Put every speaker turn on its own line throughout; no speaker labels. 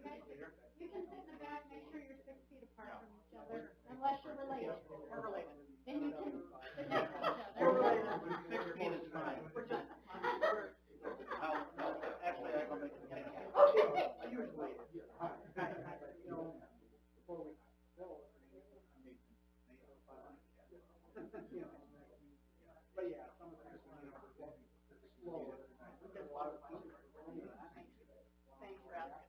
You can sit in the back, make sure you're 6 feet apart from each other, unless you're related.
We're related.
Then you can sit next to each
We're
other.
related. 6 feet is fine. We're just, actually, I go make it. I usually wait. Before we go, but yeah, some of the things slow. We get a lot of fun. Thanks for asking.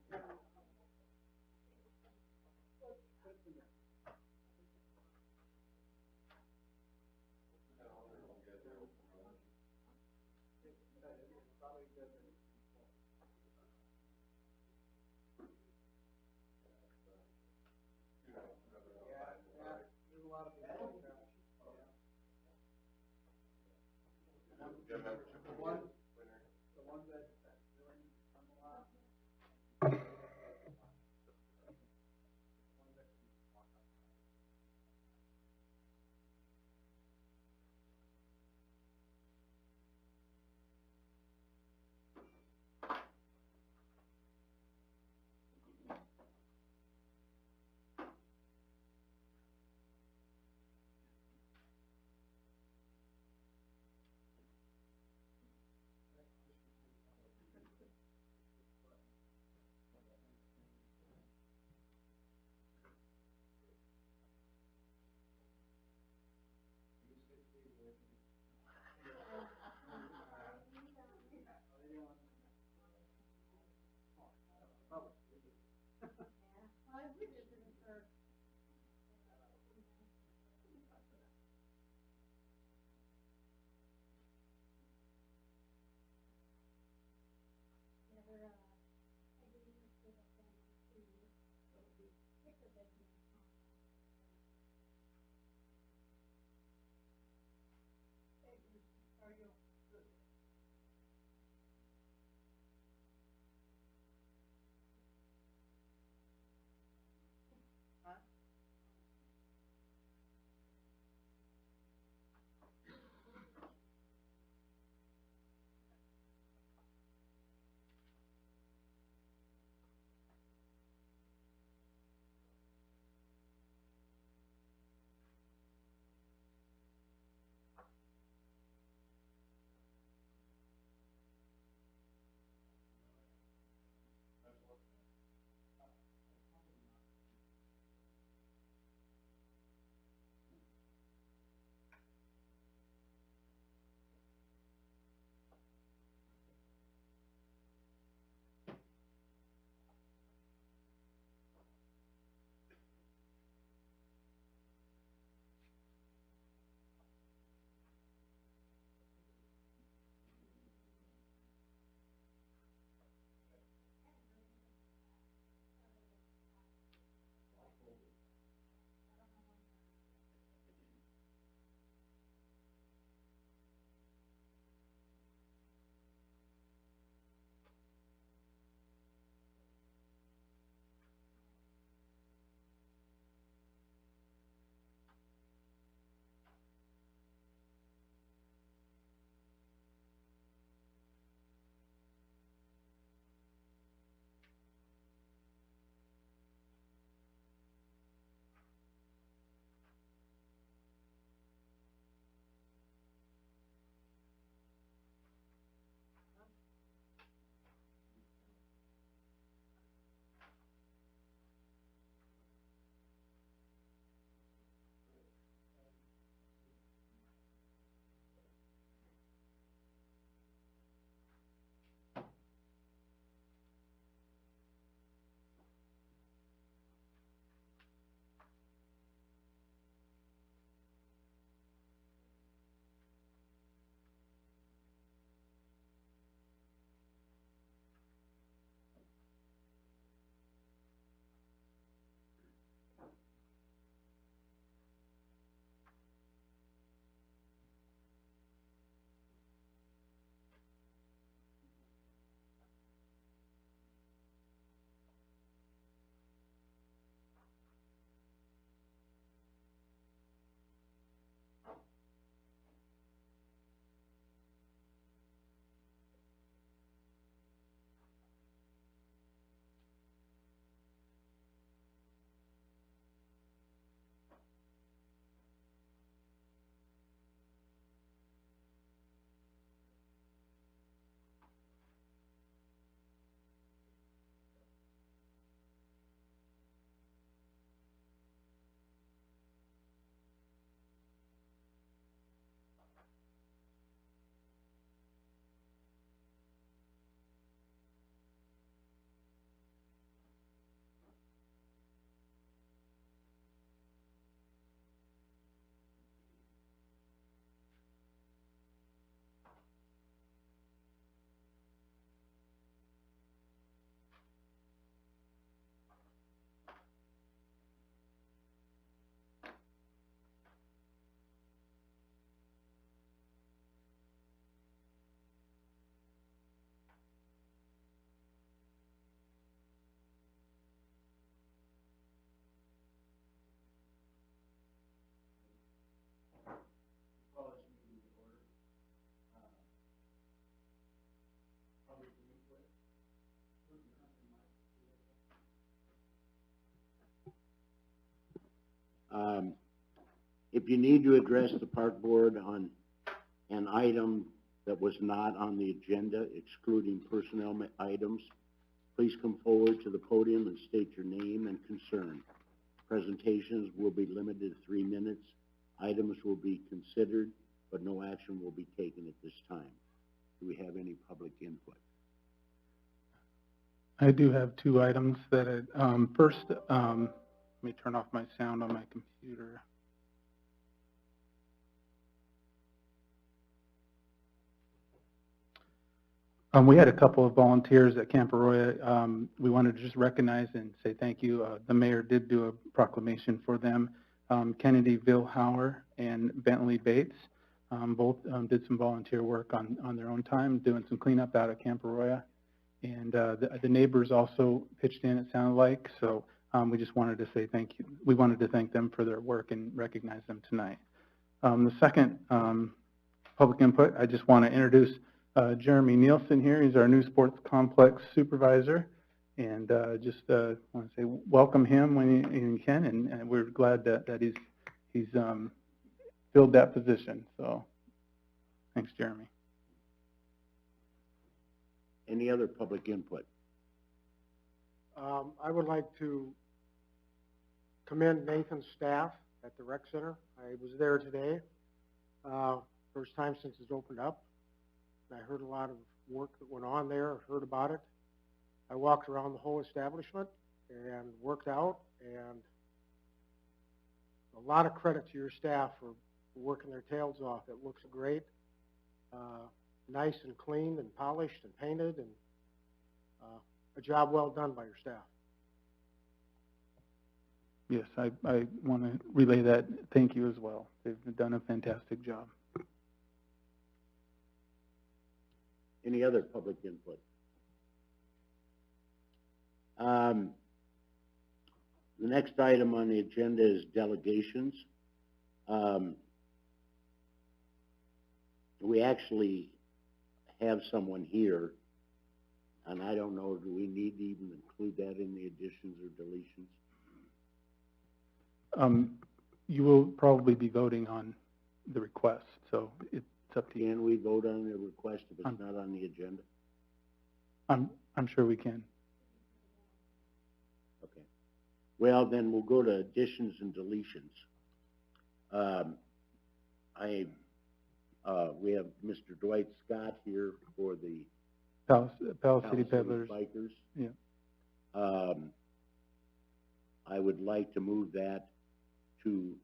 The ones that really come a lot.
If you need to address the park board on an item that was not on the agenda, excluding personnel items, please come forward to the podium and state your name and concern. Presentations will be limited to 3 minutes. Items will be considered, but no action will be taken at this time. Do we have any public input?
I do have 2 items that first, let me turn off my sound on my computer. We had a couple of volunteers at Camp Arroyo. We wanted to just recognize and say thank you. The mayor did do a proclamation for them. Kennedy Vilhauer and Bentley Bates both did some volunteer work on their own time, doing some cleanup out at Camp Arroyo. And the neighbors also pitched in, it sounded like. So we just wanted to say thank you. We wanted to thank them for their work and recognize them tonight. The second public input, I just want to introduce Jeremy Nielsen here. He's our new sports complex supervisor, and just want to say welcome him when you can, and we're glad that he's filled that position. So thanks, Jeremy.
Any other public input?
I would like to commend Nathan's staff at the rec center. I was there today, first time since it's opened up. I heard a lot of work that went on there, heard about it. I walked around the whole establishment and worked out, and a lot of credit to your staff for working their tails off. It looks great, nice and clean and polished and painted, and a job well done by your staff.
Yes, I want to relay that thank you as well. They've done a fantastic job.
Any other public input? The next item on the agenda is delegations. We actually have someone here, and I don't know, do we need to even include that in the additions or deletions?
You will probably be voting on the request, so it's up to you.
Can we vote on the request if it's not on the agenda?
I'm sure we can.
Okay. Well, then we'll go to additions and deletions. We have Mr. Dwight Scott here for the
Palace City Peddlers.
Bikers.
Yeah.
I would like to move that to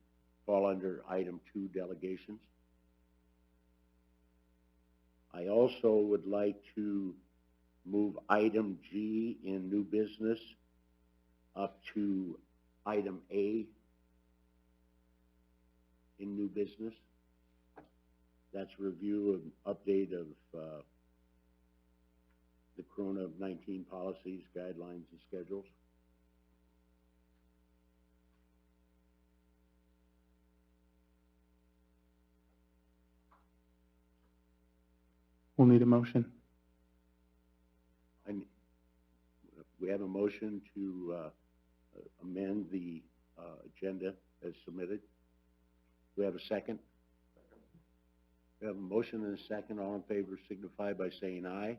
fall under item 2, delegations. I also would like to move item G in new business up to item A in new business. That's review and update of the Corona-19 policies, guidelines, and schedules.
We'll need a motion.
We have a motion to amend the agenda as submitted. Do we have a second? We have a motion and a second. All in favor signify by saying aye.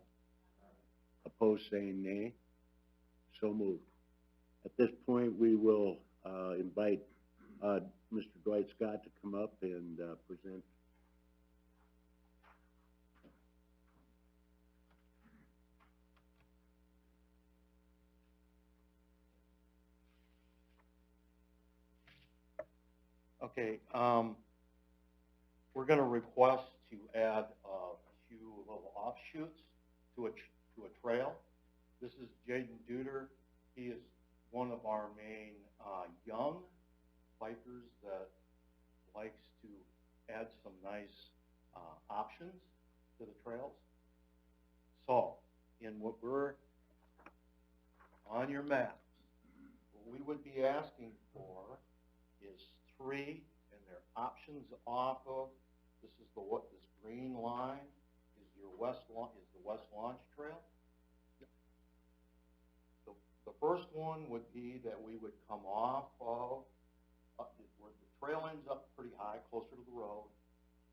Opposed, saying nay. So moved. At this point, we will invite Mr. Dwight Scott to come up and present.
Okay, we're going to request to add a few little offshoots to a trail. This is Jaden Duder. He is one of our main young bikers that likes to add some nice options to the trails. So, in what we're on your maps, what we would be asking for is 3, and their options off of this green line is the West Launch Trail. The first one would be that we would come off of. trail ends up pretty high, closer to the road.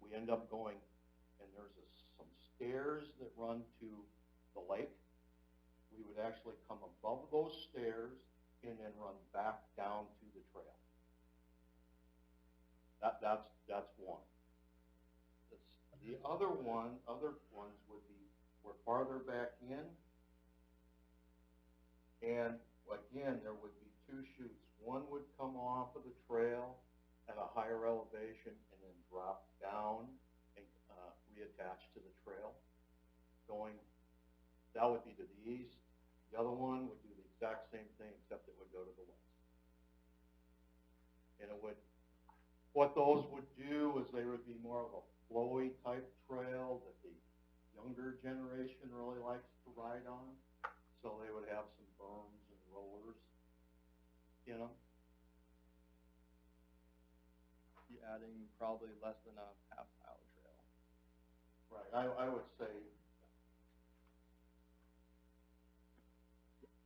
We end up going, and there's some stairs that run to the lake. We would actually come above those stairs and then run back down to the trail. That's one. The other ones would be, we're farther back in, and again, there would be two chutes. One would come off of the trail at a higher elevation and then drop down and reattach to the trail. That would be to the east. The other one would do the exact same thing, except it would go to the west. And what those would do is they would be more of a flowy type trail that the younger generation really likes to ride on. So they would have some berms and rollers in them.
Be adding probably less than a half-mile trail.
Right, I would say.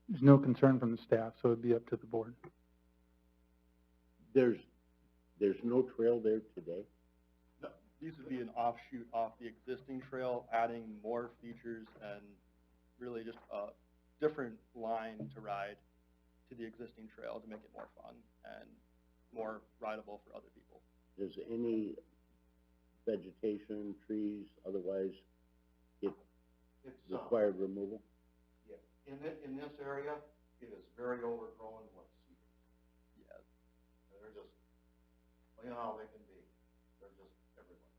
There's no concern from the staff, so it'd be up to the board.
There's no trail there today?
No, these would be an offshoot off the existing trail, adding more features and really just a different line to ride to the existing trail to make it more fun and more rideable for other people.
Does any vegetation, trees, otherwise
It's
required removal?
Yeah, in this area, it is very overgrown with cedar.
Yeah.
They're just, you know how they can be. They're just everywhere.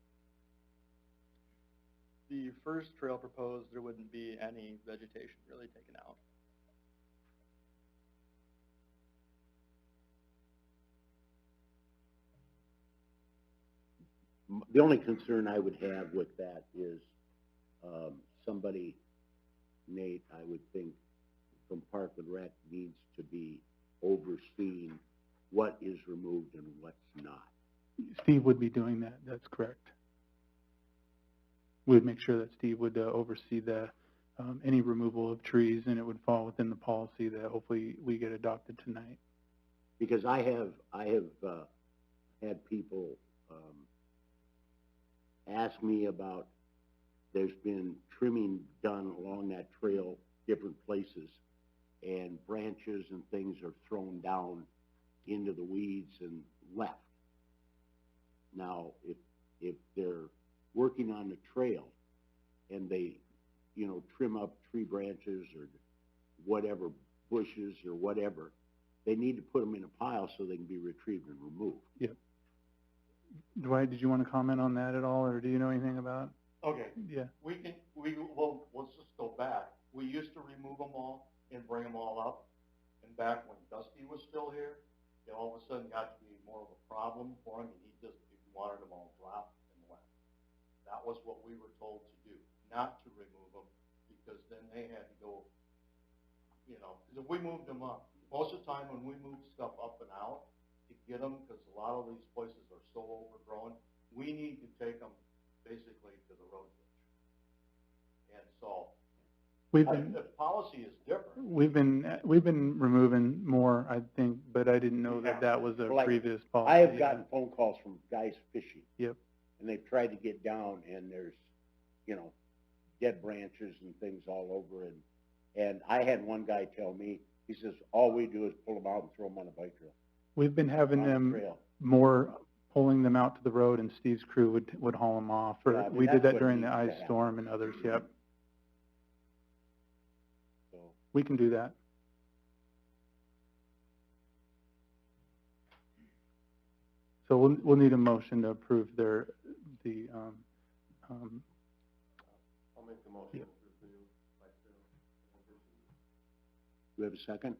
The first trail proposed, there wouldn't be any vegetation really taken out.
The only concern I would have with that is somebody, Nate, I would think, from Park and Rec needs to be overseeing what is removed and what's not.
Steve would be doing that, that's correct. We would make sure that Steve would oversee the, any removal of trees, and it would fall within the policy that hopefully we get adopted tonight.
Because I have had people ask me about, there's been trimming done along that trail, different places, and branches and things are thrown down into the weeds and left. Now, if they're working on the trail and they, you know, trim up tree branches or whatever, bushes or whatever, they need to put them in a pile so they can be retrieved and removed.
Yep. Dwight, did you want to comment on that at all, or do you know anything about?
Okay.
Yeah.
Well, let's just go back. We used to remove them all and bring them all up. And back when Dusty was still here, it all of a sudden got to be more of a problem for him, and he wanted them all dropped and left. That was what we were told to do, not to remove them, because then they had to go, you know, because if we moved them up, most of the time when we move stuff up and out to get them, because a lot of these places are so overgrown, we need to take them basically to the road ditch. And so, the policy is different.
We've been removing more, I think, but I didn't know that that was a
Like,
previous policy.
I have gotten phone calls from guys fishing.
Yep.
And they've tried to get down, and there's, you know, dead branches and things all over. And I had one guy tell me, he says, all we do is pull them out and throw them on a bike trail.
We've been having
On the
them
trail.
more pulling them out to the road, and Steve's crew would haul them off. Or
Yeah, I mean,
we did
that's
that
what
during the
needs to
ice
happen.
storm and others. Yep.
So,
We can do that. So we'll need a motion to approve the
I'll make the motion.
Yep.
do we have a second?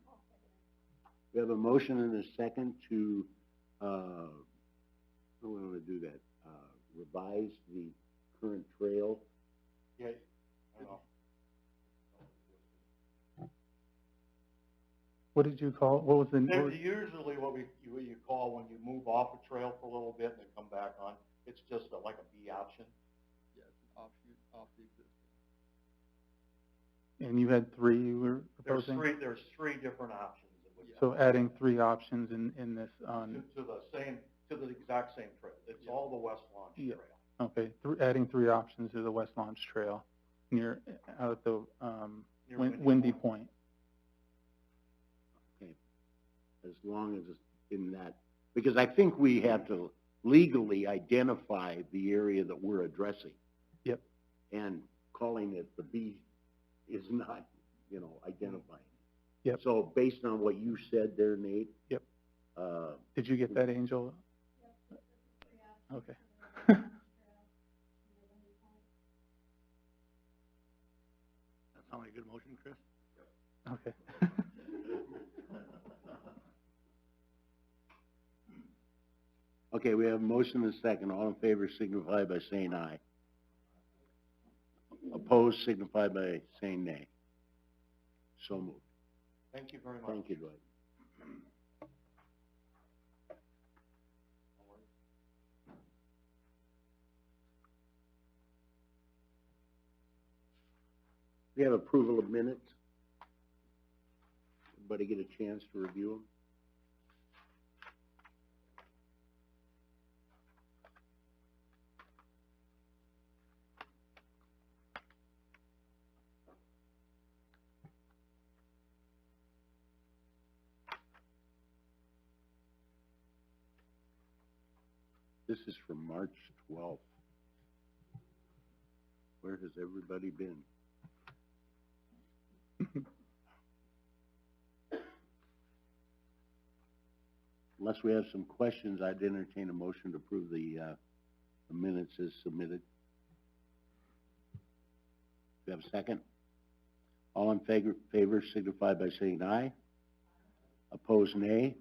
We have a motion and a second to, how do we want to do that? Revise the current trail.
Yeah, I know.
What did you call, what was the,
There's usually what you call when you move off a trail for a little bit and then come back on. It's just like a B option.
Yeah, it's an offshoot off the existing.
and you had 3 you were proposing?
There's three different options.
So adding 3 options in this,
To to the exact same trail. It's all the West Launch
Yeah.
Trail.
Okay, adding 3 options to the West Launch Trail out at the,
Near
Windy Point.
Okay. As long as it's in that, because I think we have to legally identify the area that we're addressing.
Yep.
And calling it the B is not, identifying.
Yep.
So based on what you said there, Nate.
Yep.
Uh,
Did you get that, Angel? Okay.
That sound like a good motion, Chris?
Okay.
Okay, we have a motion and a second. All in favor signify by saying aye. Opposed signify by saying nay. So moved.
Thank you very much.
Thank you, Dwight. We have approval of minutes. Everybody get a chance to review them? This is from March 12th. Where has everybody been? Unless we have some questions, I'd entertain a motion to approve the minutes as submitted. Do you have a second? All in favor signify by saying aye. Opposed, nay.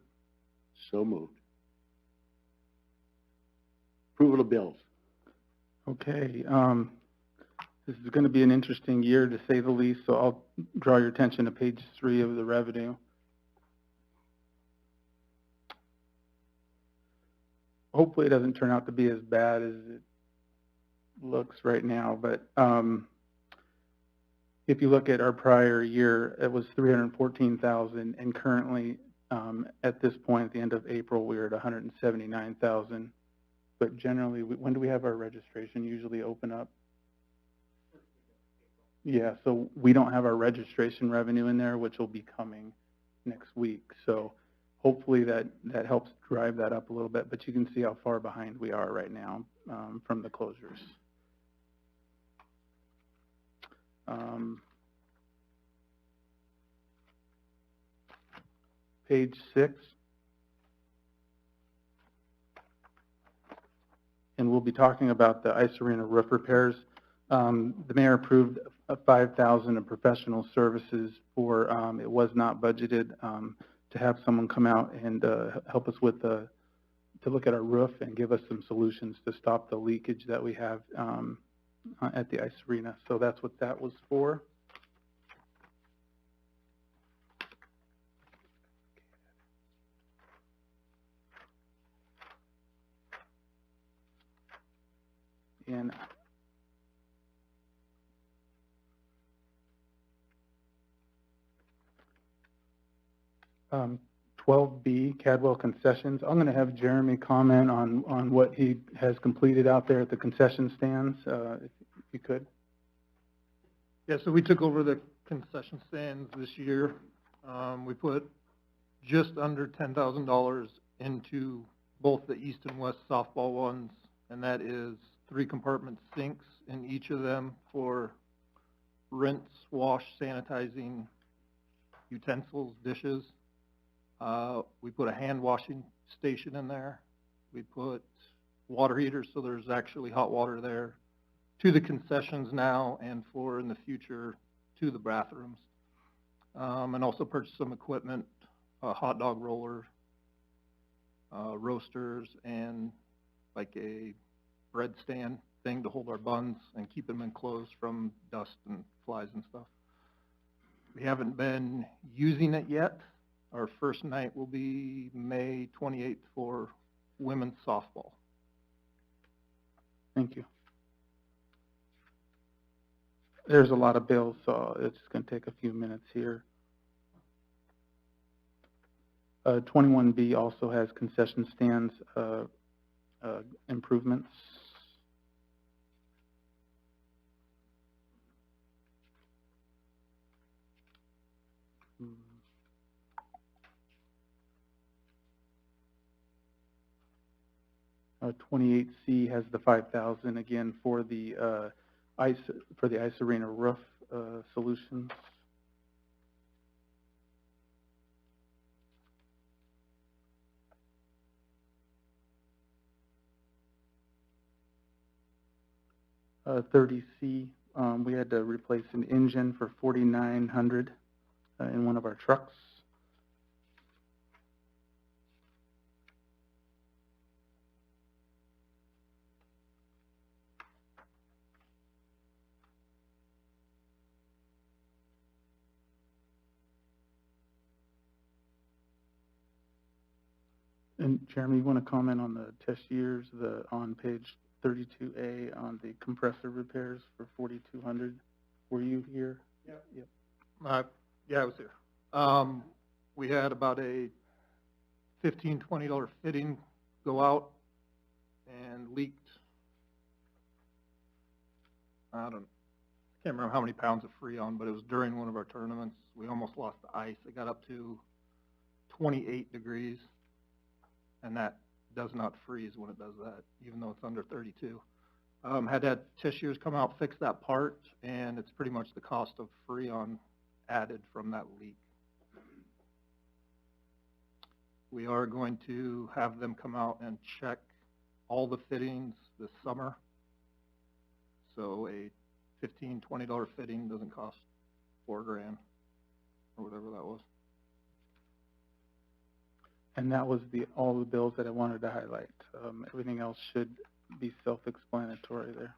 So moved. Approval of bills.
Okay, this is going to be an interesting year, to say the least, so I'll draw your attention to page 3 of the revenue. Hopefully it doesn't turn out to be as bad as it looks right now, but if you look at our prior year, it was $314,000, and currently at this point, at the end of April, we were at $179,000. But generally, when do we have our registration usually open up? Yeah, so we don't have our registration revenue in there, which will be coming next week. So hopefully that helps drive that up a little bit, but you can see how far behind we are right now from the closures. Page 6. And we'll be talking about the ice arena roof repairs. The mayor approved $5,000 of professional services for, it was not budgeted, to have someone come out and help us with to look at our roof and give us some solutions to stop the leakage that we have at the ice arena. So that's what that was for. And 12B, Cadwell Concessions. I'm going to have Jeremy comment on what he has completed out there at the concession stands, if you could.
Yeah, so we took over the concession stands this year. We put just under $10,000 into both the east and west softball ones, and that is 3 compartment sinks in each of them for rinse, wash, sanitizing utensils, dishes. We put a hand washing station in there. We put water heaters, so there's actually hot water there to the concessions now and for in the future to the bathrooms. And also purchased some equipment, a hot dog roller, roasters, and like a bread stand thing to hold our buns and keep them enclosed from dust and flies and stuff. We haven't been using it yet. Our first night will be May 28th for women's softball.
Thank you. There's a lot of bills, so it's going to take a few minutes here. 21B also has concession stands improvements. Hmm. 28C has the 5,000 again for the ice arena roof solutions. Uh, 30C, we had to replace an engine for 4,900 in one of our trucks. And Jeremy, you want to comment on the test years, on page 32A on the compressor repairs for 4,200? Were you here?
Yep.
Yep.
Yeah, I was here. We had about a $15, $20 fitting go out and leaked. I can't remember how many pounds of Freon, but it was during one of our tournaments. We almost lost the ice. It got up to 28 degrees, and that does not freeze when it does that, even though it's under 32. Had test years come out, fix that part, and it's pretty much the cost of Freon added from that leak. We are going to have them come out and check all the fittings this summer. So a $15, $20 fitting doesn't cost $4 grand or whatever that was.
And that was all the bills that I wanted to highlight. Everything else should be self-explanatory there.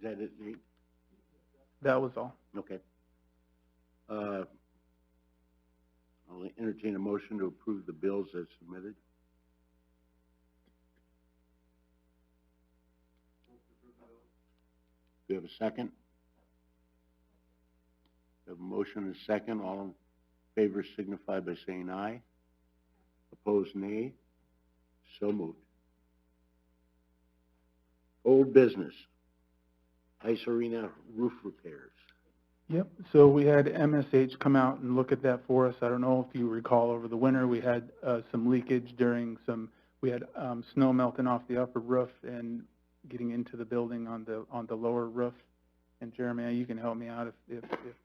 Is that it, Nate?
That was all.
Okay. I'll entertain a motion to approve the bills as submitted. Do we have a second? We have a motion and a second. All in favor signify by saying aye. Opposed, nay. So moved. Old business. Ice arena roof repairs.
Yep, so we had MSH come out and look at that for us. I don't know if you recall, over the winter, we had some leakage we had snow melting off the upper roof and getting into the building on the lower roof. And Jeremy, you can help me out if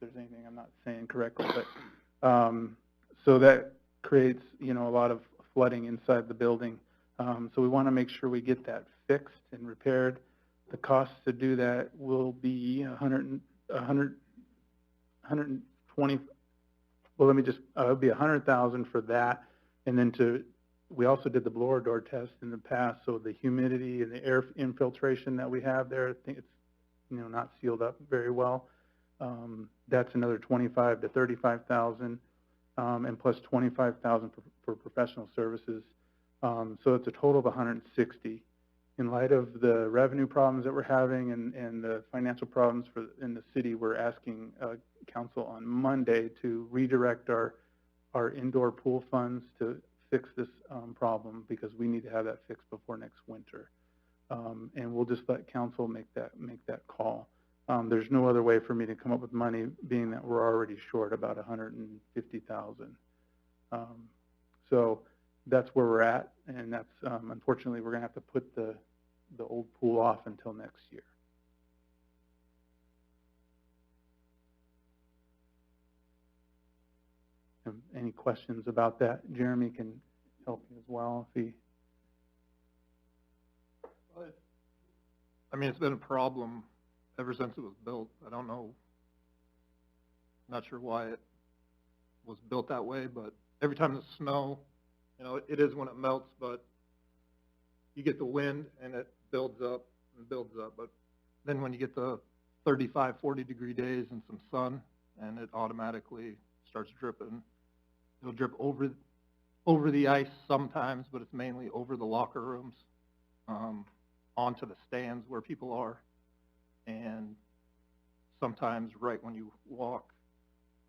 there's anything I'm not saying correctly, but so that creates, a lot of flooding inside the building. So we want to make sure we get that fixed and repaired. The cost to do that will be 120. Well, let me just. It'll be 100,000 for that, and then we also did the blower door test in the past. So the humidity and the air infiltration that we have there, I think it's not sealed up very well. That's another 25 to 35,000, and plus 25,000 for professional services. So it's a total of 160. In light of the revenue problems that we're having and the financial problems in the city, we're asking council on Monday to redirect our indoor pool funds to fix this problem, because we need to have that fixed before next winter. And we'll just let council make that call. There's no other way for me to come up with money, being that we're already short about 150,000. So that's where we're at, and that's unfortunately we're going to have to put the the old pool off until next year. Any questions about that? Jeremy can help you as well if he.
I mean, it's been a problem ever since it was built. I don't know, not sure why it was built that way, but every time the snow, you know, it is when it melts, but you get the wind and it builds up and builds up. But then when you get the 35, 40 degree days and some sun, and it automatically starts dripping. It'll drip over the ice sometimes, but it's mainly over the locker rooms, onto the stands where people are, and sometimes right when you walk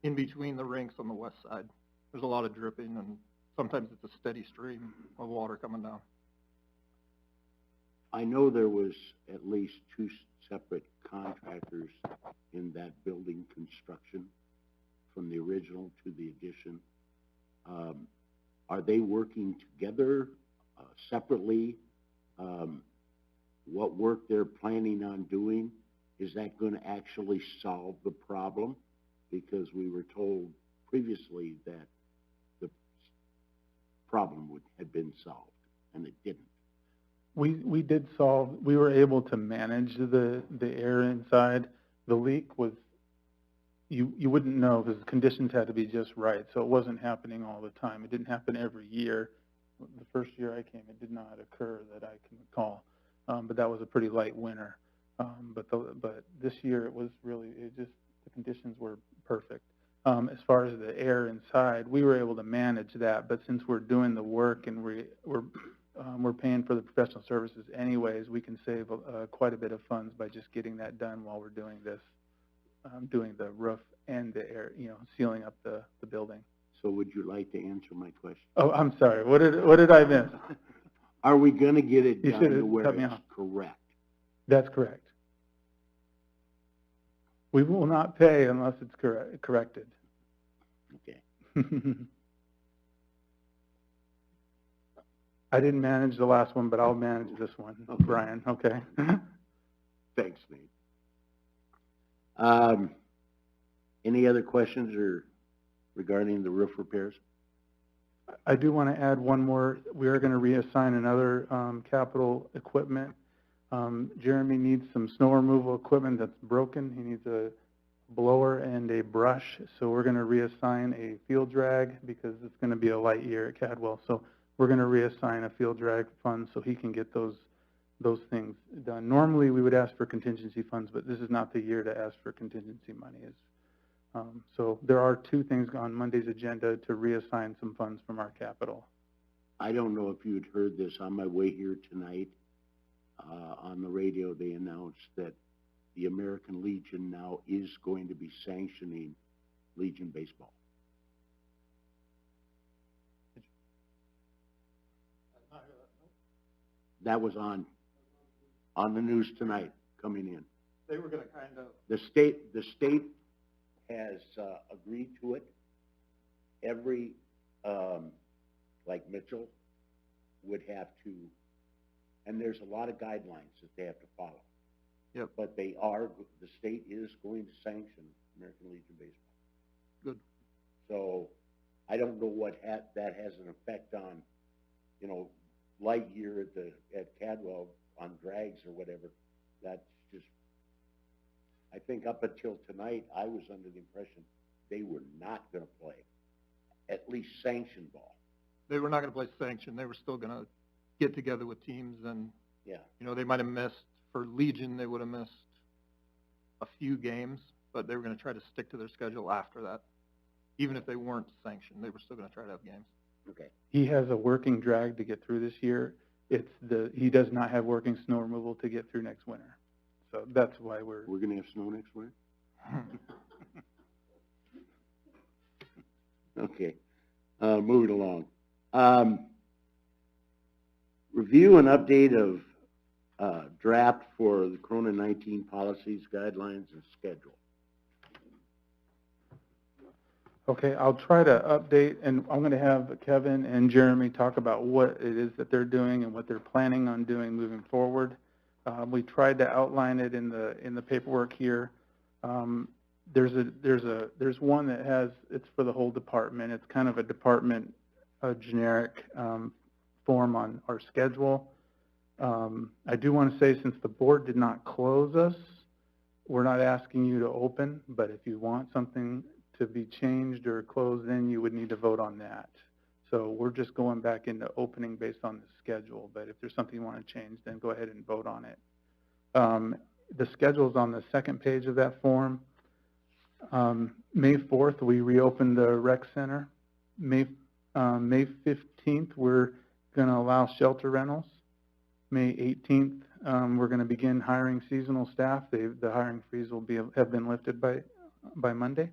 in between the rinks on the west side. There's a lot of dripping, and sometimes it's a steady stream of water coming down.
I know there was at least 2 separate contractors in that building construction, from the original to the addition. Are they working together, separately? What work they're planning on doing, is that going to actually solve the problem? Because we were told previously that the problem had been solved, and it didn't.
We did solve, we were able to manage the air inside. The leak was, you wouldn't know because the conditions had to be just right, so it wasn't happening all the time. It didn't happen every year. The first year I came, it did not occur that I can recall, but that was a pretty light winter. But this year it was really, the conditions were perfect. As far as the air inside, we were able to manage that, but since we're doing the work and we're paying for the professional services anyways, we can save quite a bit of funds by just getting that done while we're doing this, doing the roof and the air, sealing up the building.
So would you like to answer my question?
Oh, I'm sorry. What did I miss?
Are we going to get it
You
done
should
to
have
where
cut me
it's
off.
correct?
That's correct. We will not pay unless it's corrected.
Okay.
I didn't manage the last one, but I'll manage this one,
Okay.
Brian, okay?
Thanks, Nate. Any other questions regarding the roof repairs?
I do want to add one more. We are going to reassign another capital equipment. Jeremy needs some snow removal equipment that's broken. He needs a blower and a brush. So we're going to reassign a field drag because it's going to be a light year at Cadwell. So we're going to reassign a field drag fund so he can get those things done. Normally we would ask for contingency funds, but this is not the year to ask for contingency money. So there are 2 things on Monday's agenda to reassign some funds from our capital.
I don't know if you had heard this on my way here tonight. On the radio, they announced that the American Legion now is going to be sanctioning Legion baseball. That was on the news tonight, coming in.
They were going to kind of...
The state has agreed to it. Every, like Mitchell, would have to, and there's a lot of guidelines that they have to follow.
Yep.
But the state is going to sanction American Legion baseball.
Good.
So I don't know what that has an effect on, light year at Cadwell on drags or whatever. That's just, I think up until tonight, I was under the impression they were not going to play, at least sanctioned ball.
They were not going to play sanction. They were still going to get together with teams, and
Yeah.
they might have missed, for Legion, they would have missed a few games, but they were going to try to stick to their schedule after that. Even if they weren't sanctioned, they were still going to try to have games.
Okay.
He has a working drag to get through this year. He does not have working snow removal to get through next winter. So that's why we're
We're going to have snow next winter? Okay. Moving along. Review and update of draft for the Corona-19 policies, guidelines, and schedule.
Okay, I'll try to update, and I'm going to have Kevin and Jeremy talk about what it is that they're doing and what they're planning on doing moving forward. We tried to outline it in the paperwork here. There's one that has, it's for the whole department. It's kind of a department, generic form on our schedule. I do want to say, since the board did not close us, we're not asking you to open, but if you want something to be changed or closed, then you would need to vote on that. So we're just going back into opening based on the schedule, but if there's something you want to change, then go ahead and vote on it. The schedule is on the second page of that form. May 4th, we reopened the rec center. May 15th, we're going to allow shelter rentals. May 18th, we're going to begin hiring seasonal staff. The hiring freeze will have been lifted by Monday.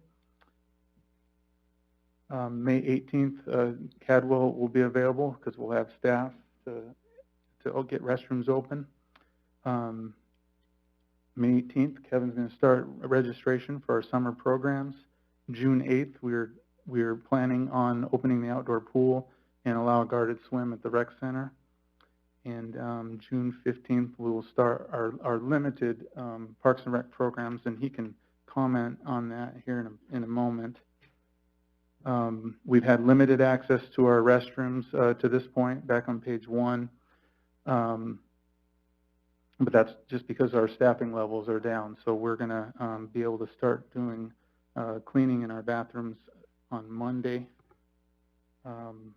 May 18th, Cadwell will be available because we'll have staff to get restrooms open. May 18th, Kevin's going to start registration for our summer programs. June 8th, we're planning on opening the outdoor pool and allow a guarded swim at the rec center. And June 15th, we will start our limited Parks and Rec programs, and he can comment on that here in a moment. We've had limited access to our restrooms to this point, back on page 1. But that's just because our staffing levels are down. So we're going to be able to start doing cleaning in our bathrooms on Monday. And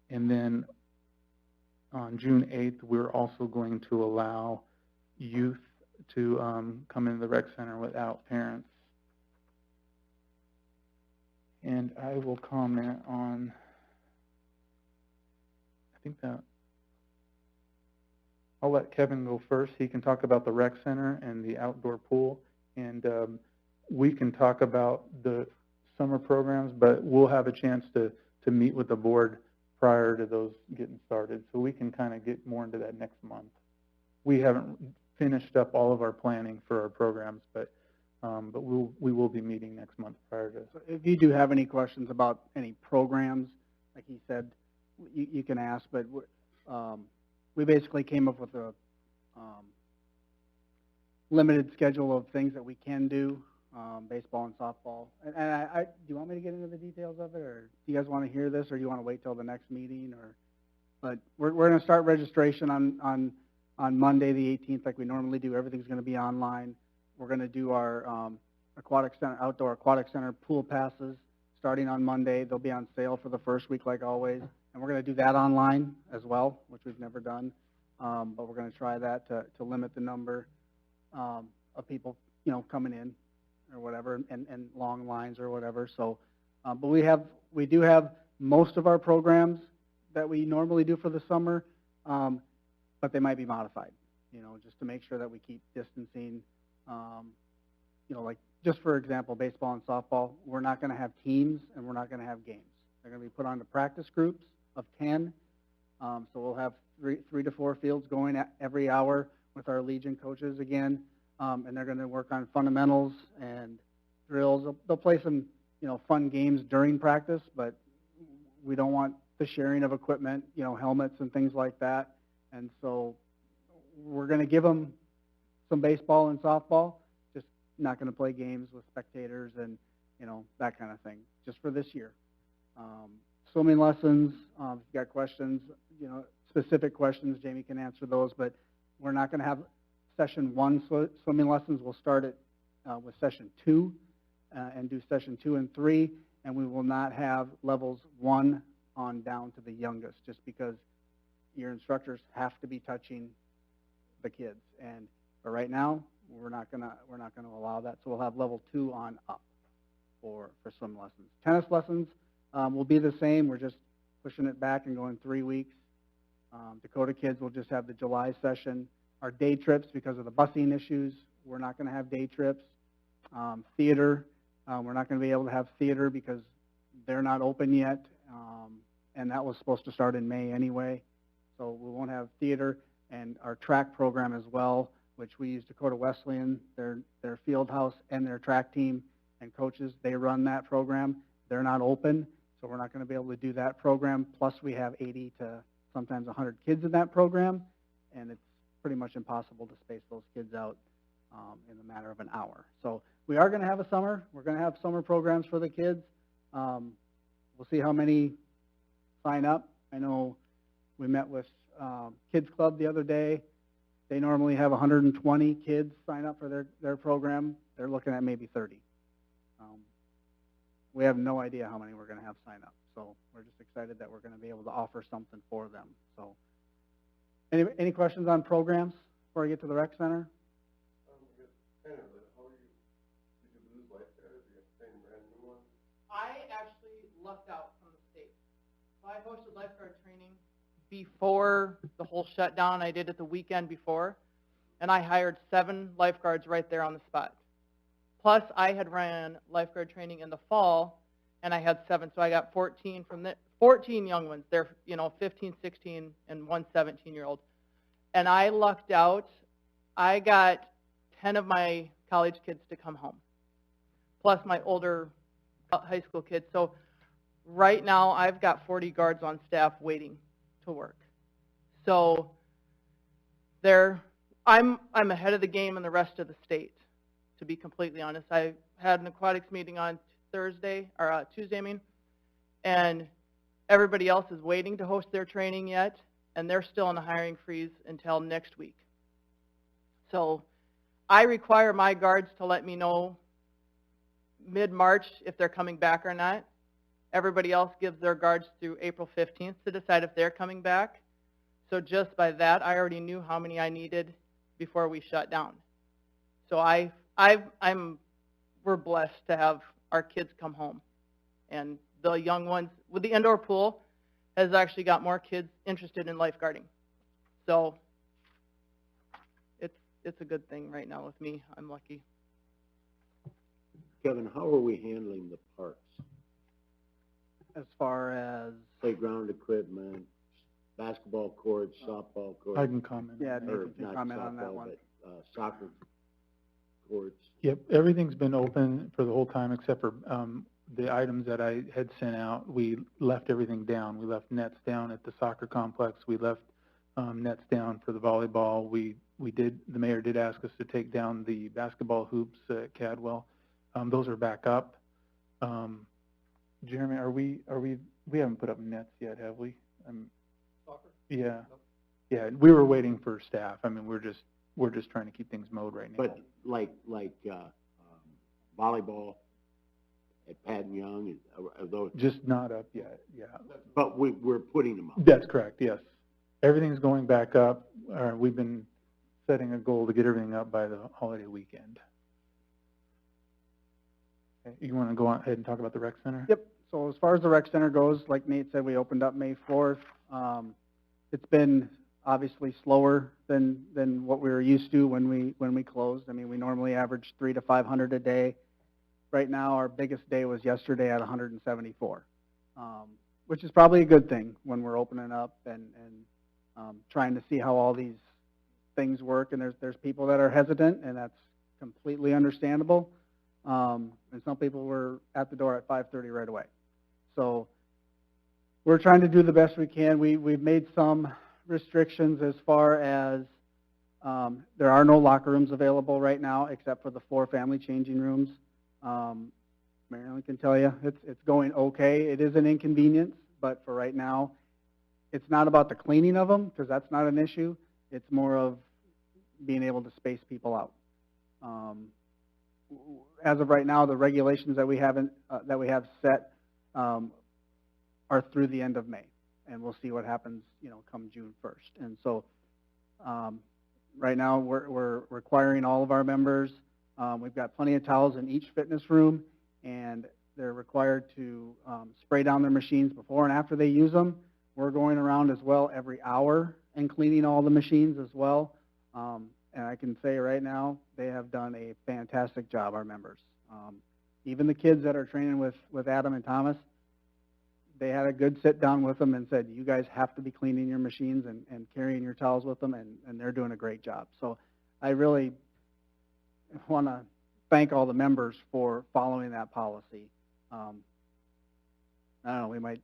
then on June 8th, we're also going to allow youth to come into the rec center without parents. And I will comment on, I think that, I'll let Kevin go first. He can talk about the rec center and the outdoor pool. And we can talk about the summer programs, but we'll have a chance to meet with the board prior to those getting started. So we can kind of get more into that next month. We haven't finished up all of our planning for our programs, but we will be meeting next month prior to.
So if you do have any questions about any programs, like he said, you can ask, but we basically came up with a limited schedule of things that we can do, baseball and softball. And do you want me to get into the details of it, or do you guys want to hear this, or do you want to wait till the next meeting? But we're going to start registration on Monday the 18th, like we normally do. Everything's going to be online. We're going to do our aquatic center, outdoor aquatic center pool passes starting on Monday. They'll be on sale for the first week, like always. And we're going to do that online as well, which we've never done. But we're going to try that to limit the number of people, coming in or whatever, and long lines or whatever. So, but we do have most of our programs that we normally do for the summer, but they might be modified, just to make sure that we keep distancing. Like just for example, baseball and softball, we're not going to have teams and we're not going to have games. They're going to be put onto practice groups of 10. So we'll have 3 to 4 fields going every hour with our Legion coaches again. And they're going to work on fundamentals and drills. They'll play some, fun games during practice, but we don't want the sharing of equipment, helmets and things like that. And so we're going to give them some baseball and softball, just not going to play games with spectators and, that kind of thing, just for this year. Swimming lessons, if you got questions, specific questions, Jamie can answer those, but we're not going to have session 1 swimming lessons. We'll start it with session 2 and do session 2 and 3, and we will not have levels 1 on down to the youngest, just because your instructors have to be touching the kids. And but right now, we're not gonna allow that. So we'll have level 2 on up for swim lessons. Tennis lessons will be the same. We're just pushing it back and going 3 weeks. Dakota kids will just have the July session. Our day trips, because of the busing issues, we're not going to have day trips. Theater, we're not going to be able to have theater because they're not open yet, and that was supposed to start in May anyway. So we won't have theater. And our track program as well, which we use Dakota Wesleyan, their field house and their track team and coaches, they run that program. They're not open, so we're not going to be able to do that program. Plus we have 80 to sometimes 100 kids in that program, and pretty much impossible to space those kids out in a matter of an hour. So we are going to have a summer. We're going to have summer programs for the kids. We'll see how many sign up. I know we met with Kids Club the other day. They normally have 120 kids sign up for their program. They're looking at maybe 30. We have no idea how many we're going to have sign up. So we're just excited that we're going to be able to offer something for them. So any questions on programs before I get to the rec center?
I actually lucked out from the state. So I hosted lifeguard training before the whole shutdown. I did it the weekend before, and I hired 7 lifeguards right there on the spot. Plus, I had ran lifeguard training in the fall, and I had 7, so I got 14 from the 14 young ones. They're 15, 16, and one 17-year-old. And I lucked out. I got 10 of my college kids to come home, plus my older high school kids. So right now I've got 40 guards on staff waiting to work. So I'm ahead of the game in the rest of the state, to be completely honest. I had an aquatics meeting on Tuesday, and everybody else is waiting to host their training yet, and they're still in a hiring freeze until next week. So I require my guards to let me know mid-March if they're coming back or not. Everybody else gives their guards through April 15th to decide if they're coming back. So just by that, I already knew how many I needed before we shut down. So we're blessed to have our kids come home. And the young ones with the indoor pool has actually got more kids interested in lifeguarding. So it's a good thing right now with me. I'm lucky.
Kevin, how are we handling the parks?
As far as
Playground equipment, basketball courts, softball courts?
I can comment.
Yeah,
Or
Nathan can
not
comment on that
softball,
one.
but soccer courts.
Yep, everything's been open for the whole time except for the items that I had sent out. We left everything down. We left nets down at the soccer complex. We left nets down for the volleyball. The mayor did ask us to take down the basketball hoops at Cadwell. Those are back up. Jeremy, we haven't put up nets yet, have we?
Soccer?
Yeah. Nope. Yeah, we were waiting for staff. I mean, we're just trying to keep things mowed right now.
But like volleyball at Pat and Young, are those?
Just not up yet, yeah.
But we're putting them up.
That's correct, yes. Everything's going back up. We've been setting a goal to get everything up by the holiday weekend. Okay, you want to go on ahead and talk about the rec center?
Yep. So as far as the rec center goes, like Nate said, we opened up May 4th. It's been obviously slower than what we were used to when we closed. I mean, we normally average 300 to 500 a day. Right now, our biggest day was yesterday at 174, which is probably a good thing when we're opening up and trying to see how all these things work. And there's people that are hesitant, and that's completely understandable. And some people were at the door at 5:30 right away. So we're trying to do the best we can. We've made some restrictions as far as there are no locker rooms available right now except for the 4 family changing rooms. Marilyn can tell you it's going okay. It is an inconvenience, but for right now, it's not about the cleaning of them because that's not an issue. It's more of being able to space people out. As of right now, the regulations that we have set are through the end of May, and we'll see what happens, come June 1st. And so, right now we're requiring all of our members. We've got plenty of towels in each fitness room, and they're required to spray down their machines before and after they use them. We're going around as well every hour and cleaning all the machines as well. And I can say right now, they have done a fantastic job, our members. Even the kids that are training with Adam and Thomas, they had a good sit down with them and said, you guys have to be cleaning your machines and carrying your towels with them, and they're doing a great job. So I really want to thank all the members for following that policy. I don't know,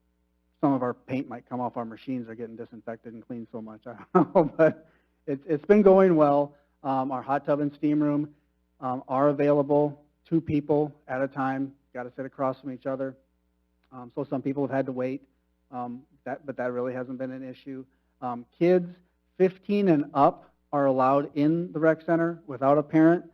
some of our paint might come off our machines. They're getting disinfected and cleaned so much. I don't know, but it's been going well. Our hot tub and steam room are available, 2 people at a time, got to sit across from each other. So some people have had to wait, but that really hasn't been an issue. Kids 15 and up are allowed in the rec center without a parent.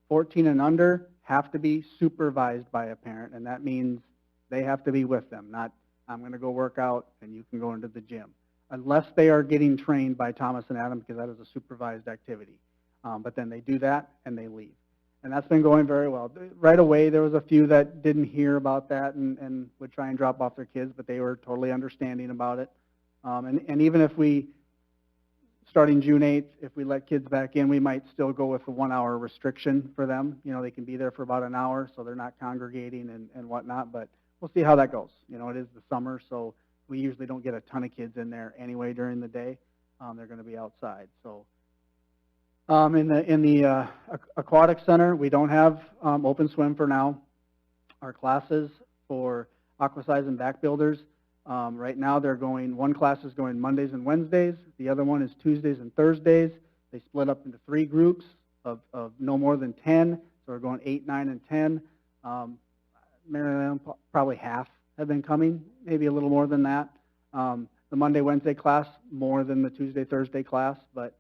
14 and under have to be supervised by a parent, and that means they have to be with them, not I'm going to go work out and you can go into the gym, unless they are getting trained by Thomas and Adam, because that is a supervised activity. But then they do that and they leave. And that's been going very well. Right away, there was a few that didn't hear about that and would try and drop off their kids, but they were totally understanding about it. And even if we, starting June 8th, if we let kids back in, we might still go with the 1-hour restriction for them. You know, they can be there for about an hour, so they're not congregating and whatnot, but we'll see how that goes. You know, it is the summer, so we usually don't get a ton of kids in there anyway during the day. They're going to be outside. So in the aquatic center, we don't have open swim for now. Our classes for aquasize and back builders, right now they're going, one class is going Mondays and Wednesdays. The other one is Tuesdays and Thursdays. They split up into 3 groups of no more than 10. So we're going 8, 9, and 10. Probably half have been coming, maybe a little more than that. The Monday, Wednesday class more than the Tuesday, Thursday class, but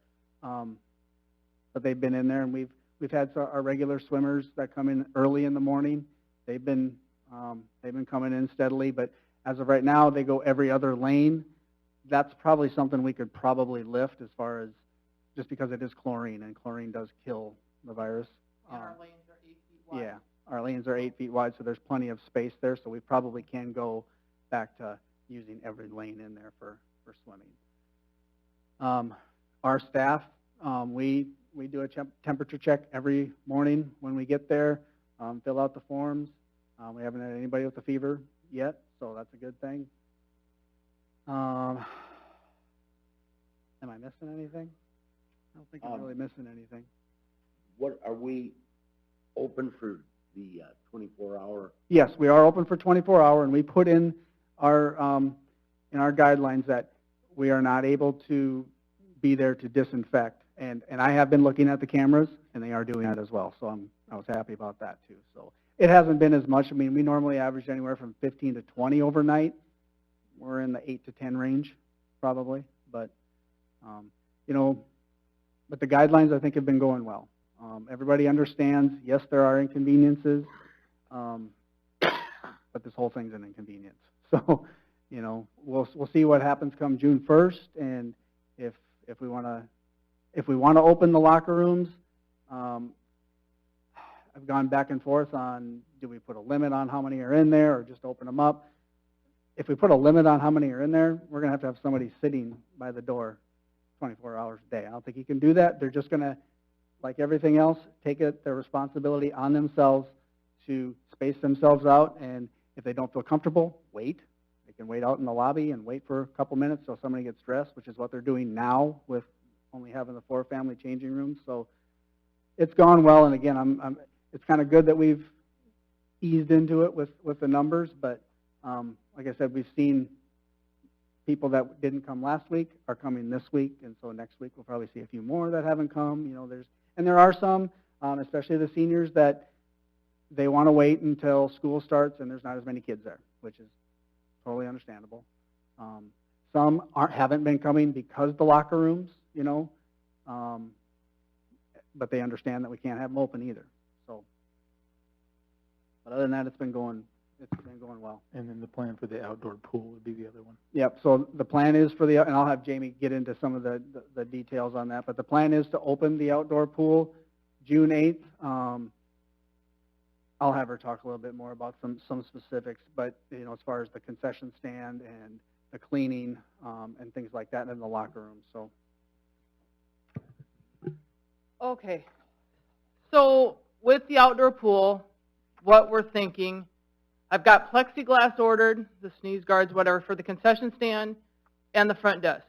they've been in there, and we've had our regular swimmers that come in early in the morning. They've been coming in steadily, but as of right now, they go every other lane. That's probably something we could probably lift as far as just because it is chlorine, and chlorine does kill the virus.
And our lanes are 8 feet wide.
Yeah, our lanes are 8 feet wide, so there's plenty of space there, so we probably can go back to using every lane in there for swimming. Our staff, we do a temperature check every morning when we get there, fill out the forms. We haven't had anybody with a fever yet, so that's a good thing. Am I missing anything? I don't think I'm really missing anything.
What, are we open for the 24-hour?
Yes, we are open for 24-hour, and we put in our guidelines that we are not able to be there to disinfect. And I have been looking at the cameras, and they are doing that as well. So I was happy about that too. So it hasn't been as much. I mean, we normally average anywhere from 15 to 20 overnight. We're in the 8 to 10 range, probably. But you know, but the guidelines I think have been going well. Everybody understands. Yes, there are inconveniences, but this whole thing's an inconvenience. So you know, we'll see what happens come June 1st, and if we want to open the locker rooms, I've gone back and forth on, do we put a limit on how many are in there or just open them up? If we put a limit on how many are in there, we're going to have somebody sitting by the door 24 hours a day. I don't think you can do that. They're just going to, like everything else, take their responsibility on themselves to space themselves out, and if they don't feel comfortable, wait. They can wait out in the lobby and wait for a couple minutes till somebody gets dressed, which is what they're doing now with only having the 4 family changing rooms. So it's gone well, and again, it's kind of good that we've eased into it with the numbers, but like I said, we've seen people that didn't come last week are coming this week, and so next week we'll probably see a few more that haven't come. You know, there are some, especially the seniors, that they want to wait until school starts and there's not as many kids there, which is totally understandable. Some haven't been coming because the locker rooms, you know, but they understand that we can't have them open either. So, but other than that, it's been going well.
And then the plan for the outdoor pool would be the other one.
Yep. So the plan is and I'll have Jamie get into some of the details on that, but the plan is to open the outdoor pool June 8th. I'll have her talk a little bit more about some specifics, but you know, as far as the concession stand and the cleaning and things like that, and in the locker room. So.
Okay. So with the outdoor pool, what we're thinking, I've got plexiglass ordered, the sneeze guards, whatever, for the concession stand and the front desk.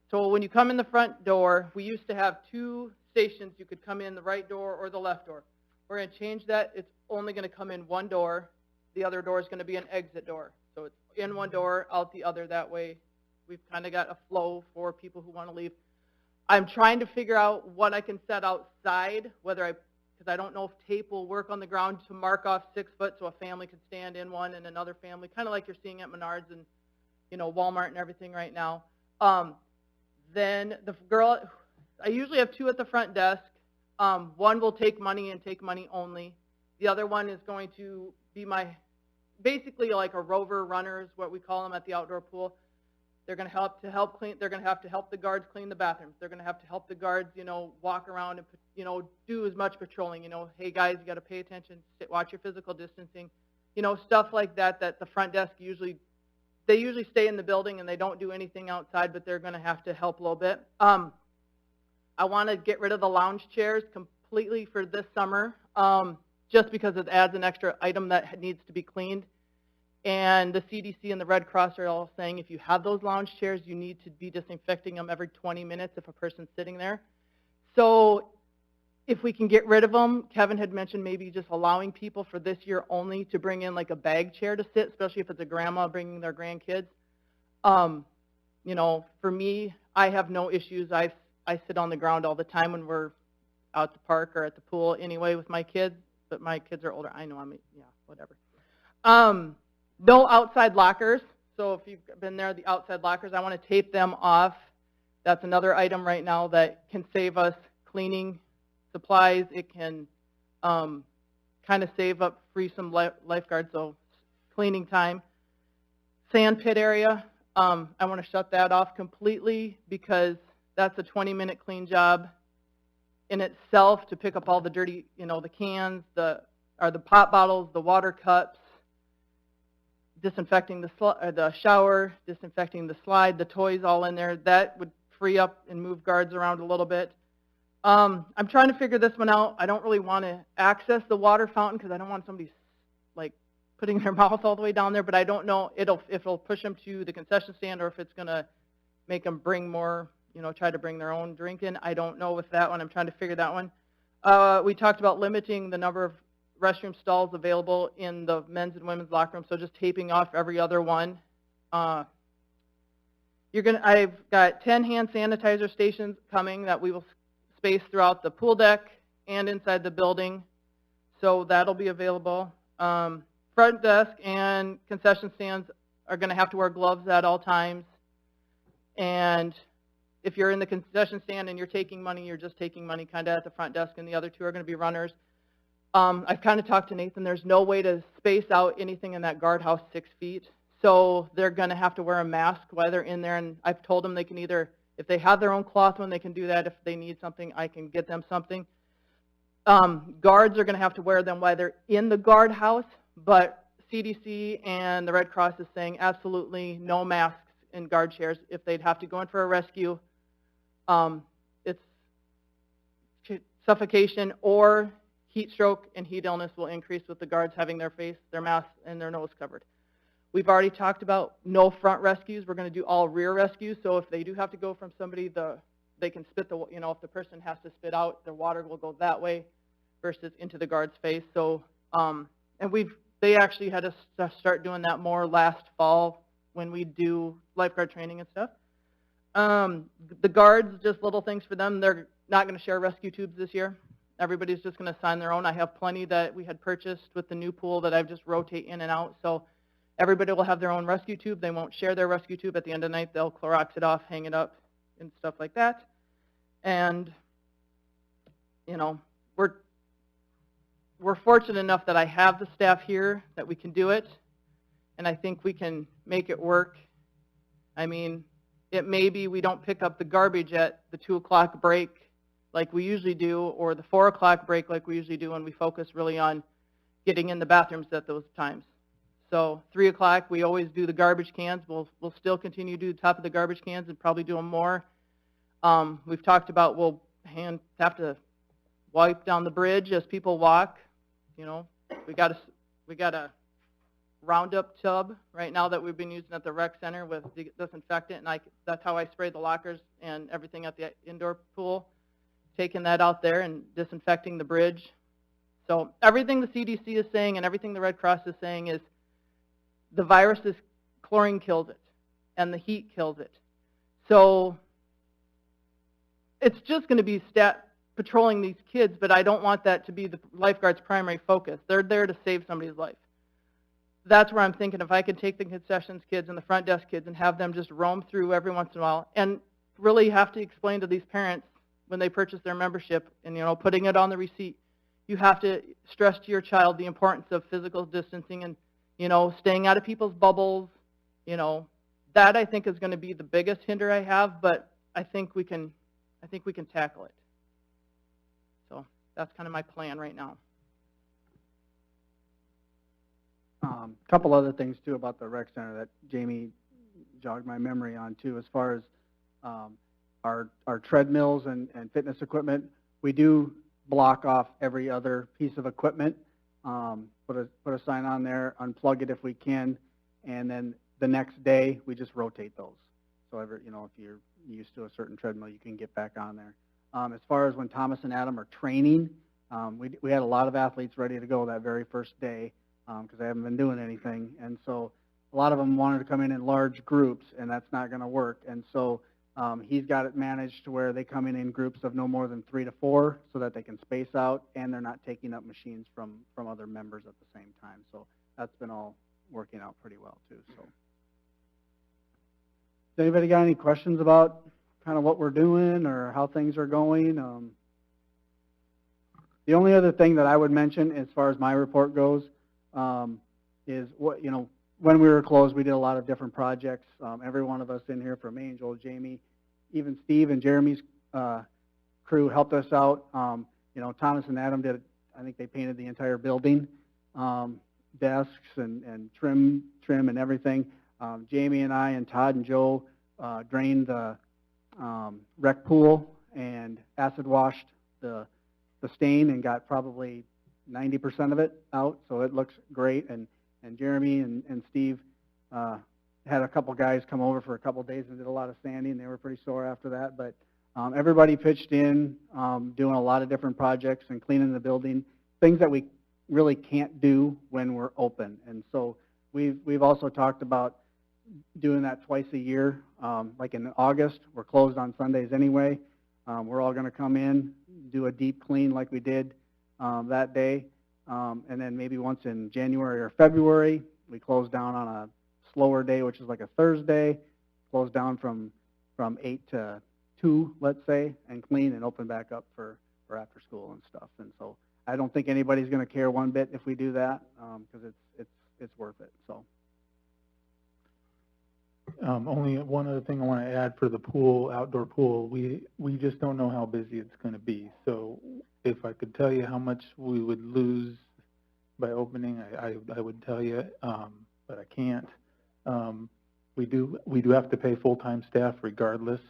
So when you come in the front door, we used to have 2 stations. You could come in the right door or the left door. We're going to change that. It's only going to come in one door. The other door is going to be an exit door. So it's in one door, out the other. That way we've kind of got a flow for people who want to leave. I'm trying to figure out what I can set outside, because I don't know if tape will work on the ground to mark off 6 foot so a family could stand in one and another family, kind of like you're seeing at Menards and, Walmart and everything right now. Then the girl, I usually have 2 at the front desk. One will take money and take money only. The other one is going to be basically like a rover runner is what we call them at the outdoor pool. They're going to help clean. They're going to have to help the guards clean the bathrooms. They're going to have to help the guards, walk around and, do as much patrolling. Hey guys, you got to pay attention, watch your physical distancing, stuff like that. That the front desk usually stay in the building and they don't do anything outside, but they're going to have to help a little bit. I want to get rid of the lounge chairs completely for this summer, just because it adds an extra item that needs to be cleaned. And the CDC and the Red Cross are all saying if you have those lounge chairs, you need to be disinfecting them every 20 minutes if a person's sitting there. So if we can get rid of them, Kevin had mentioned maybe just allowing people for this year only to bring in like a bag chair to sit, especially if it's a grandma bringing their grandkids. For me, I have no issues. I sit on the ground all the time when we're out at the park or at the pool anyway with my kids, but my kids are older. I know whatever. No outside lockers. So if you've been there, the outside lockers, I want to tape them off. That's another item right now that can save us cleaning supplies. It can kind of free some lifeguards, so cleaning time. Sand pit area, I want to shut that off completely because that's a 20-minute clean job in itself to pick up all the dirty, the cans, the pop bottles, the water cups, disinfecting the shower, disinfecting the slide, the toys all in there. That would free up and move guards around a little bit. I'm trying to figure this one out. I don't really want to access the water fountain because I don't want somebody putting their mouth all the way down there, but I don't know if it'll push them to the concession stand or if it's going to make them bring more, try to bring their own drink in. I don't know with that one. I'm trying to figure that one. We talked about limiting the number of restroom stalls available in the men's and women's locker room, so just taping off every other one. I've got 10 hand sanitizer stations coming that we will space throughout the pool deck and inside the building, so that'll be available. Front desk and concession stands are going to have to wear gloves at all times, and if you're in the concession stand and you're taking money, you're just taking money kind of at the front desk, and the other 2 are going to be runners. I've kind of talked to Nathan. There's no way to space out anything in that guardhouse 6 feet. So they're going to have to wear a mask while they're in there. And I've told them they can either, if they have their own cloth one, they can do that. If they need something, I can get them something. Guards are going to have to wear them while they're in the guardhouse. But CDC and the Red Cross is saying absolutely no masks in guard chairs. If they'd have to go in for a rescue, it's suffocation or heat stroke and heat illness will increase with the guards having their face, their mask, and their nose covered. We've already talked about no front rescues. We're going to do all rear rescues. So if they do have to go from somebody, they can spit if the person has to spit out, the water will go that way versus into the guard's face. So, and they actually had us start doing that more last fall when we do lifeguard training and stuff. The guards, just little things for them. They're not going to share rescue tubes this year. Everybody's just going to sign their own. I have plenty that we had purchased with the new pool that I've just rotate in and out. So everybody will have their own rescue tube. They won't share their rescue tube. At the end of the night, they'll Clorox it off, hang it up, and stuff like that. And, we're fortunate enough that I have the staff here that we can do it. And I think we can make it work. I mean, it may be we don't pick up the garbage at the 2 o'clock break like we usually do, or the 4 o'clock break like we usually do, and we focus really on getting in the bathrooms at those times. So 3 o'clock, we always do the garbage cans. We'll still continue to do the top of the garbage cans and probably do them more. We've talked about we'll have to wipe down the bridge as people walk. We got a Roundup tub right now that we've been using at the rec center with disinfectant, and that's how I spray the lockers and everything at the indoor pool, taking that out there and disinfecting the bridge. So everything the CDC is saying and everything the Red Cross is saying is the virus chlorine kills it and the heat kills it. So it's just going to be patrolling these kids, but I don't want that to be the lifeguard's primary focus. They're there to save somebody's life. That's where I'm thinking if I could take the concessions kids and the front desk kids and have them just roam through every once in a while and really have to explain to these parents when they purchase their membership and, putting it on the receipt, you have to stress to your child the importance of physical distancing and, staying out of people's bubbles. That I think is going to be the biggest hinder I have, but I think we can tackle it. So that's kind of my plan right now.
Couple other things too about the rec center that Jamie jogged my memory on too, as far as our treadmills and fitness equipment. We do block off every other piece of equipment, put a sign on there, unplug it if we can, and then the next day we just rotate those. So if you're used to a certain treadmill, you can get back on there. As far as when Thomas and Adam are training, we had a lot of athletes ready to go that very first day because they haven't been doing anything, and so a lot of them wanted to come in large groups, and that's not going to work. And so he's got it managed to where they come in groups of no more than 3 to 4 so that they can space out and they're not taking up machines from other members at the same time. So that's been all working out pretty well too. So, has anybody got any questions about kind of what we're doing or how things are going? The only other thing that I would mention as far as my report goes is what, when we were closed, we did a lot of different projects. Every one of us in here, from Angel, Jamie, even Steve and Jeremy's crew helped us out. Thomas and Adam did, I think they painted the entire building, desks and trim and everything. Jamie and I and Todd and Joe drained the rec pool and acid washed the stain and got probably 90% of it out, so it looks great. And Jeremy and Steve had a couple guys come over for a couple days and did a lot of sanding. They were pretty sore after that, but everybody pitched in, doing a lot of different projects and cleaning the building, things that we really can't do when we're open. And so we've also talked about doing that twice a year. Like in August, we're closed on Sundays anyway. We're all going to come in, do a deep clean like we did that day. And then maybe once in January or February, we close down on a slower day, which is like a Thursday, close down from 8 to 2, let's say, and clean and open back up for after school and stuff. And so I don't think anybody's going to care one bit if we do that because it's worth it. So.
Only one other thing I want to add for the pool, outdoor pool, we just don't know how busy it's going to be. So if I could tell you how much we would lose by opening, I would tell you, but I can't. We do have to pay full-time staff regardless.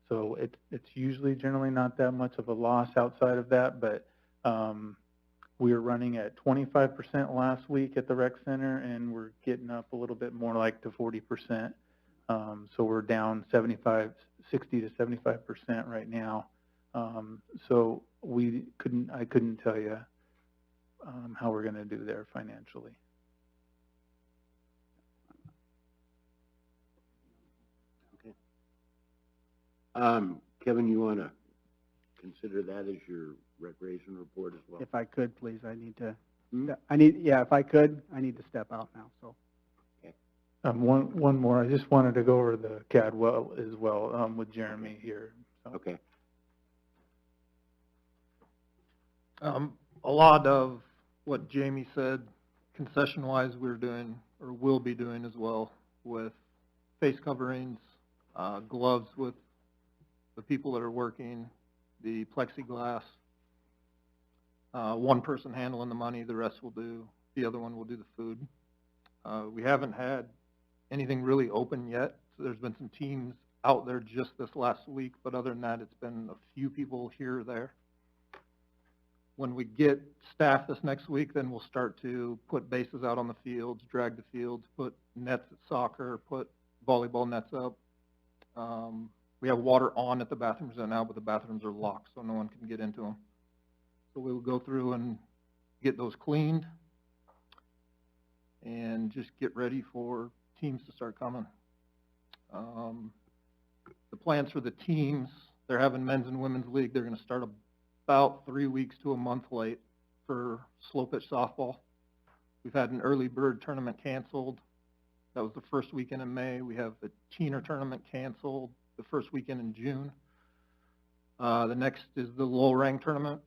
So it's usually generally not that much of a loss outside of that, but we were running at 25% last week at the rec center, and we're getting up a little bit more like to 40%. So we're down 60 to 75% right now. So I couldn't tell you how we're going to do there financially.
Okay. Kevin, you want to consider that as your recreation report as well?
If I could, please, I need to. If I could, I need to step out now. So.
One more. I just wanted to go over the Cadwell as well with Jeremy here. So.
Okay.
A lot of what Jamie said, concession-wise, we're doing or will be doing as well with face coverings, gloves with the people that are working, the plexiglass. One person handling the money, the rest will do. The other one will do the food. We haven't had anything really open yet. So there's been some teams out there just this last week, but other than that, it's been a few people here or there. When we get staff this next week, then we'll start to put bases out on the fields, drag the fields, put nets at soccer, put volleyball nets up. We have water on at the bathrooms right now, but the bathrooms are locked, so no one can get into them. So we will go through and get those cleaned and just get ready for teams to start coming. The plans for the teams they're having men's and women's league. They're gonna start about 3 weeks to a month late for Slowpitch Softball. We've had an early bird tournament canceled. That was the first weekend in May. We have a teener tournament canceled the first weekend in June. The next is the low-rank tournament.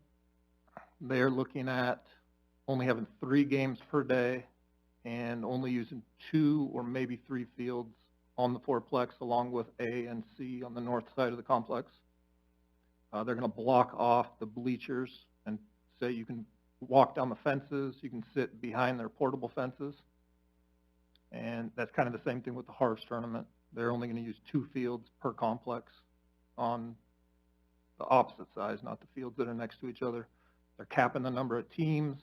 They're looking at only having 3 games per day and only using 2 or maybe 3 fields on the fourplex, along with A and C on the north side of the complex. They're going to block off the bleachers and say you can walk down the fences, you can sit behind their portable fences. And that's kind of the same thing with the harvest tournament. They're only going to use 2 fields per complex on the opposite sides, not the fields that are next to each other. They're capping the number of teams.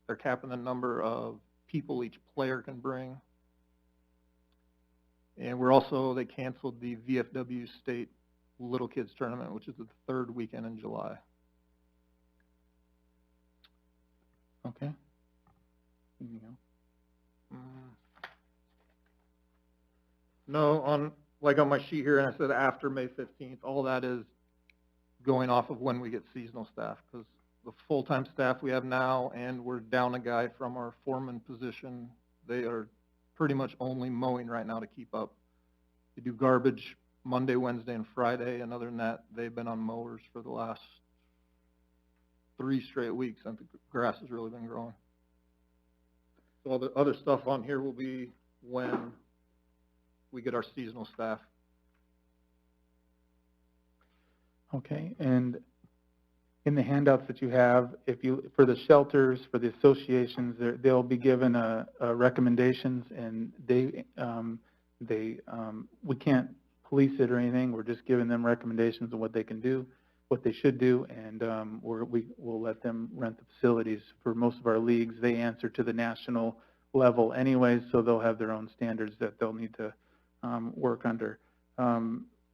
They're capping the number of people each player can bring. And they canceled the VFW State Little Kids Tournament, which is the 3rd weekend in July.
Okay. Anything else?
No, on my sheet here, and I said after May 15th, all that is going off of when we get seasonal staff, because the full-time staff we have now, and we're down a guy from our foreman position, they are pretty much only mowing right now to keep up. They do garbage Monday, Wednesday, and Friday, and other than that, they've been on mowers for the last 3 straight weeks, and the grass has really been growing. So all the other stuff on here will be when we get our seasonal staff.
Okay, and in the handouts that you have, for the shelters, for the associations, they'll be given recommendations, and we can't police it or anything. We're just giving them recommendations of what they can do, what they should do, and we'll let them rent the facilities. For most of our leagues, they answer to the national level anyways, so they'll have their own standards that they'll need to work under.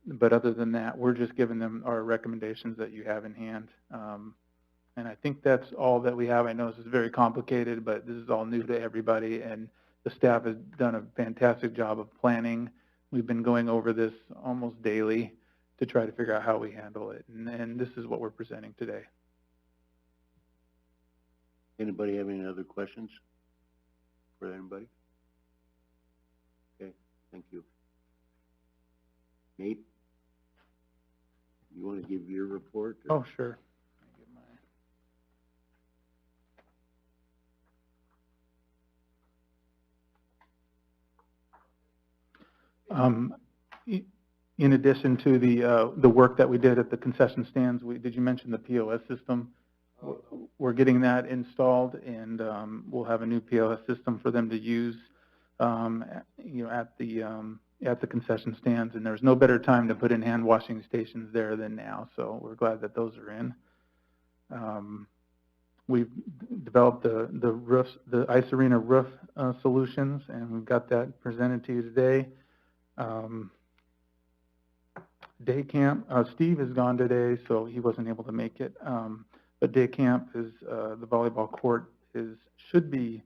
But other than that, we're just giving them our recommendations that you have in hand. And I think that's all that we have. I know this is very complicated, but this is all new to everybody, and the staff has done a fantastic job of planning. We've been going over this almost daily to try to figure out how we handle it, and this is what we're presenting today.
Anybody have any other questions for anybody? Okay, thank you. Nate, you want to give your report? Or?
Oh, sure. In addition to the work that we did at the concession stands, did you mention the POS system? We're getting that installed, and we'll have a new POS system for them to use, at the concession stands. And there's no better time to put in hand washing stations there than now. So we're glad that those are in. We've developed the ice arena roof solutions, and we've got that presented to you today. Day camp, Steve is gone today, so he wasn't able to make it. But day camp is the volleyball court should be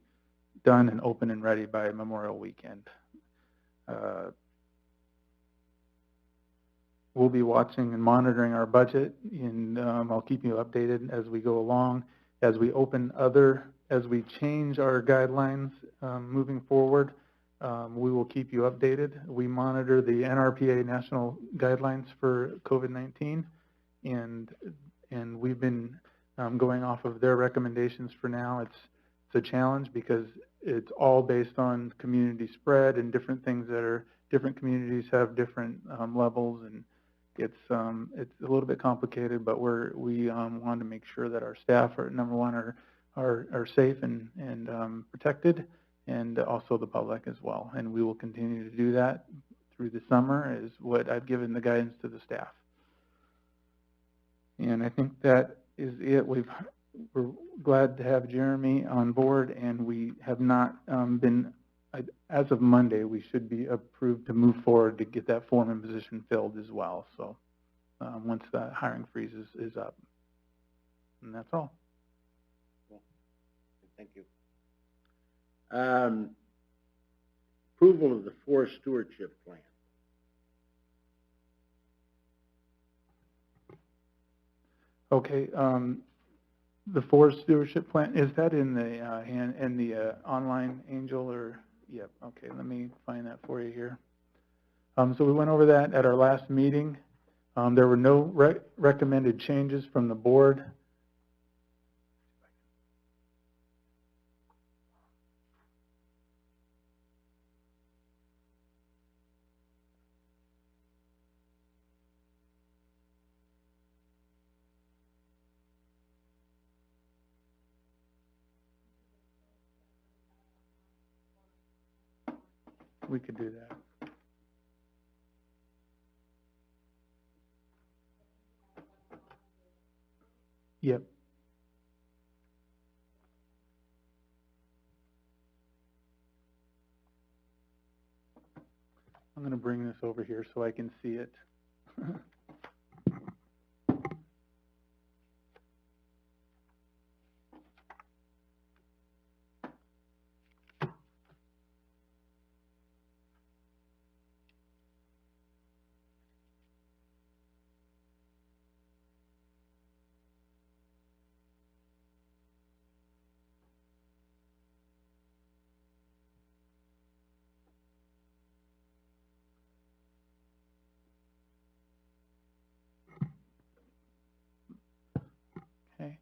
done and open and ready by Memorial Weekend. We'll be watching and monitoring our budget, and I'll keep you updated as we go along. As we change our guidelines moving forward, we will keep you updated. We monitor the NRPA national guidelines for COVID-19, and we've been going off of their recommendations for now. It's a challenge because it's all based on community spread and different things different communities have different levels, and it's a little bit complicated, but we want to make sure that our staff number one are safe and protected, and also the public as well. And we will continue to do that through the summer, is what I've given the guidance to the staff. And I think that is it. We're glad to have Jeremy on board, and we have not as of Monday, we should be approved to move forward to get that foreman position filled as well. So once the hiring freeze is up. And that's all.
Cool. Thank you. Approval of the forest stewardship plan.
Okay, the forest stewardship plan, is that in the, online, Angel, or, yep, okay, let me find that for you here. So we went over that at our last meeting. There were no recommended changes from the board. We could do that. Yep. I'm going to bring this over here so I can see it. Okay.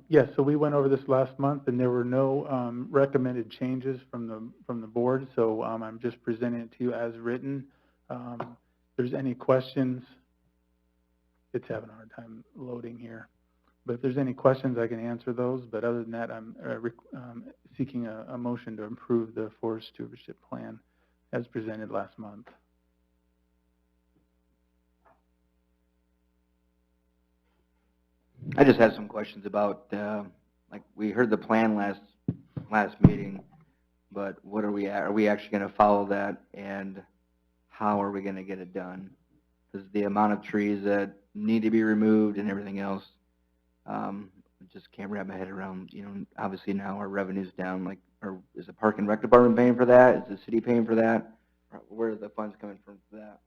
Yes, so we went over this last month, and there were no recommended changes from the board. So I'm just presenting it to you as written. If there's any questions, it's having a hard time loading here. But if there's any questions, I can answer those. But other than that, I'm seeking a motion to approve the forest stewardship plan as presented last month.
I just had some questions about, like, we heard the plan last meeting, but what are we at? Are we actually going to follow that, and how are we going to get it done? Because the amount of trees that need to be removed and everything else, I just can't wrap my head around, you know, obviously now our revenue's down, like, or is the Park and Rec Department paying for that? Is the city paying for that? Where are the funds coming from for that?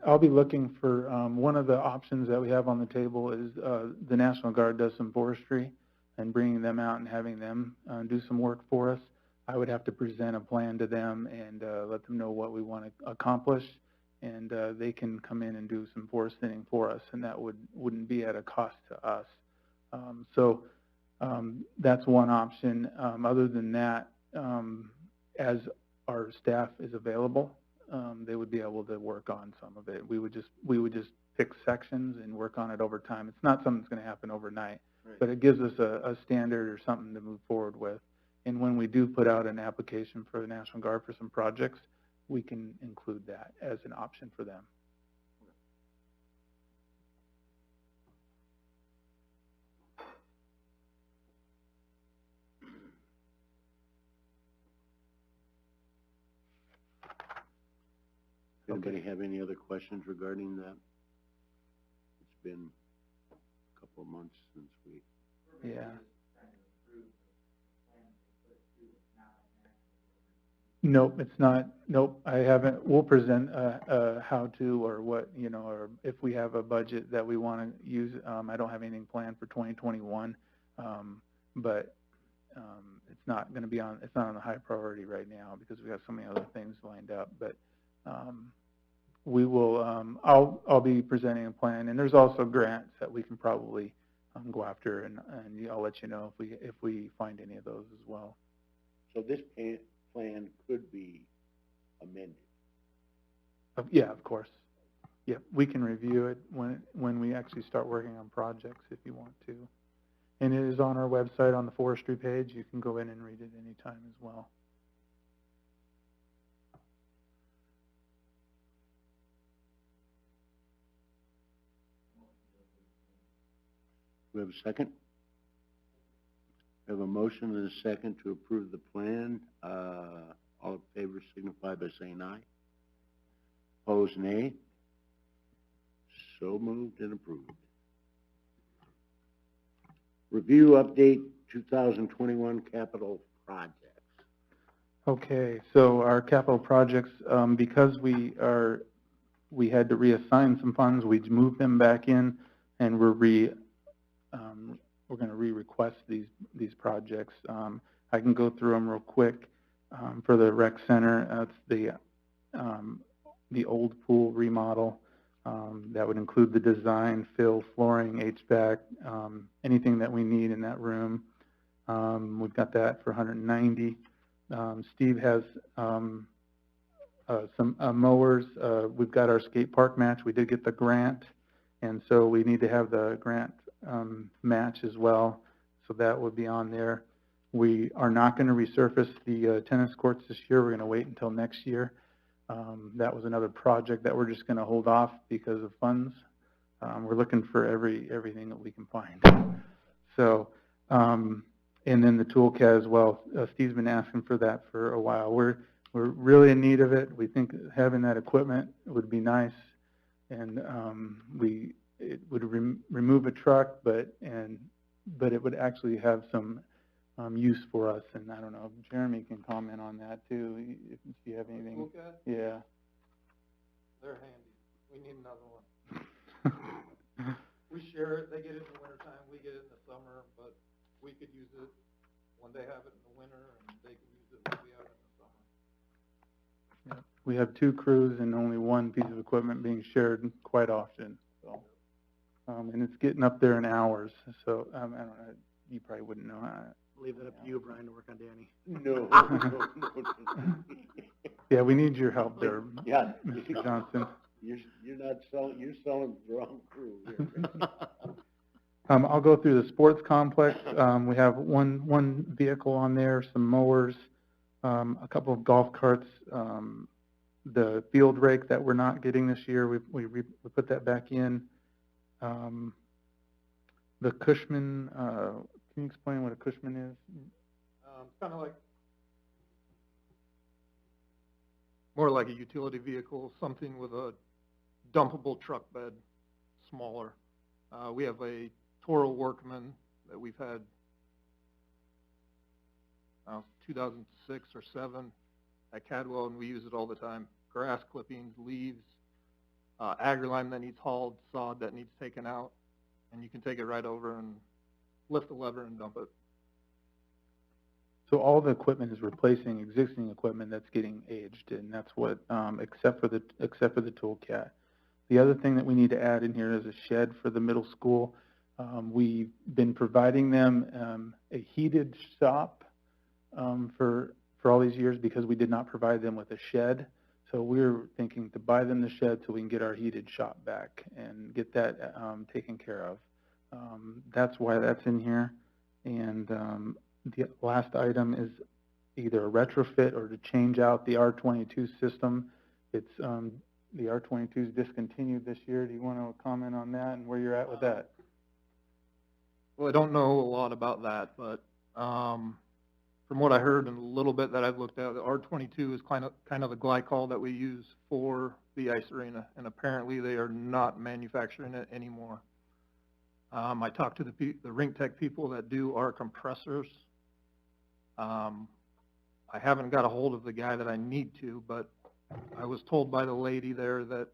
I'll be looking for, one of the options that we have on the table is the National Guard does some forestry, and bringing them out and having them do some work for us. I would have to present a plan to them and let them know what we want to accomplish, and they can come in and do some forest thinning for us, and that wouldn't be at a cost to us. So that's one option. Other than that, as our staff is available, they would be able to work on some of it. We would just pick sections and work on it over time. It's not something that's going to happen overnight, right, but it gives us a standard or something to move forward with. And when we do put out an application for the National Guard for some projects, we can include that as an option for them.
Anybody have any other questions regarding that? It's been a couple of months since we...
Yeah. Nope, it's not. Nope, I haven't. We'll present how to, or what, you know, or if we have a budget that we want to use. I don't have anything planned for 2021, but it's not going to be on. It's not on the high priority right now because we have so many other things lined up. But we will. I'll be presenting a plan, and there's also grants that we can probably go after, and I'll let you know if we find any of those as well.
So this plan could be amended.
Yeah, of course. Yeah, we can review it when we actually start working on projects if you want to. And it is on our website on the forestry page. You can go in and read it anytime as well.
We have a second? We have a motion and a second to approve the plan. All in favor signify by saying aye. Opposed, nay. So moved and approved. Review update 2021 capital projects.
Okay, so our capital projects, because we had to reassign some funds, we moved them back in, and we're we're gonna re-request these projects. I can go through them real quick. For the rec center, it's the old pool remodel. That would include the design, fill, flooring, HVAC, anything that we need in that room. We've got that for $190. Steve has some mowers. We've got our skate park match. We did get the grant, and so we need to have the grant match as well. So that would be on there. We are not going to resurface the tennis courts this year. We're going to wait until next year. That was another project that we're just going to hold off because of funds. We're looking for everything that we can find. So, and then the toolkit as well. Steve's been asking for that for a while. We're really in need of it. We think having that equipment would be nice, and it would remove a truck, but it would actually have some use for us. And I don't know if Jeremy can comment on that too. If you have anything.
Toolkit?
Yeah.
They're handy. We need another one. We share it. They get it in the wintertime. We get it in the summer, but we could use it when they have it in the winter, and they can use it when we have it in the summer.
Yeah. We have 2 crews and only 1 piece of equipment being shared quite often. So, and it's getting up there in hours. So I don't know. You probably wouldn't know.
Leave that up to you, Brian, to work on Danny.
No.
Yeah, we need your help there,
Yeah.
Mr. Johnson.
You're not selling, you're selling the wrong crew here.
I'll go through the sports complex. We have one vehicle on there, some mowers, a couple of golf carts, the field rake that we're not getting this year. We put that back in. The Cushman, can you explain what a Cushman is?
It's kind of like, more like a utility vehicle, something with a dumpable truck bed, smaller. We have a Toro Workman that we've had 2006 or 7 at Cadwell, and we use it all the time. Grass clippings, leaves, agrolime that needs hauled, sod that needs taken out, and you can take it right over and lift the lever and dump it.
So all the equipment is replacing existing equipment that's getting aged, and that's what, except for the toolcat. The other thing that we need to add in here is a shed for the middle school. We've been providing them a heated shop for all these years because we did not provide them with a shed. So we're thinking to buy them the shed so we can get our heated shop back and get that taken care of. That's why that's in here. And the last item is either a retrofit or to change out the R22 system. It's the R22 is discontinued this year. Do you want to comment on that and where you're at with that?
Well, I don't know a lot about that, but from what I heard and a little bit that I've looked at, the R22 is kind of the glycol that we use for the ice arena, and apparently they are not manufacturing it anymore. I talked to the rink tech people that do our compressors. I haven't got a hold of the guy that I need to, but I was told by the lady there that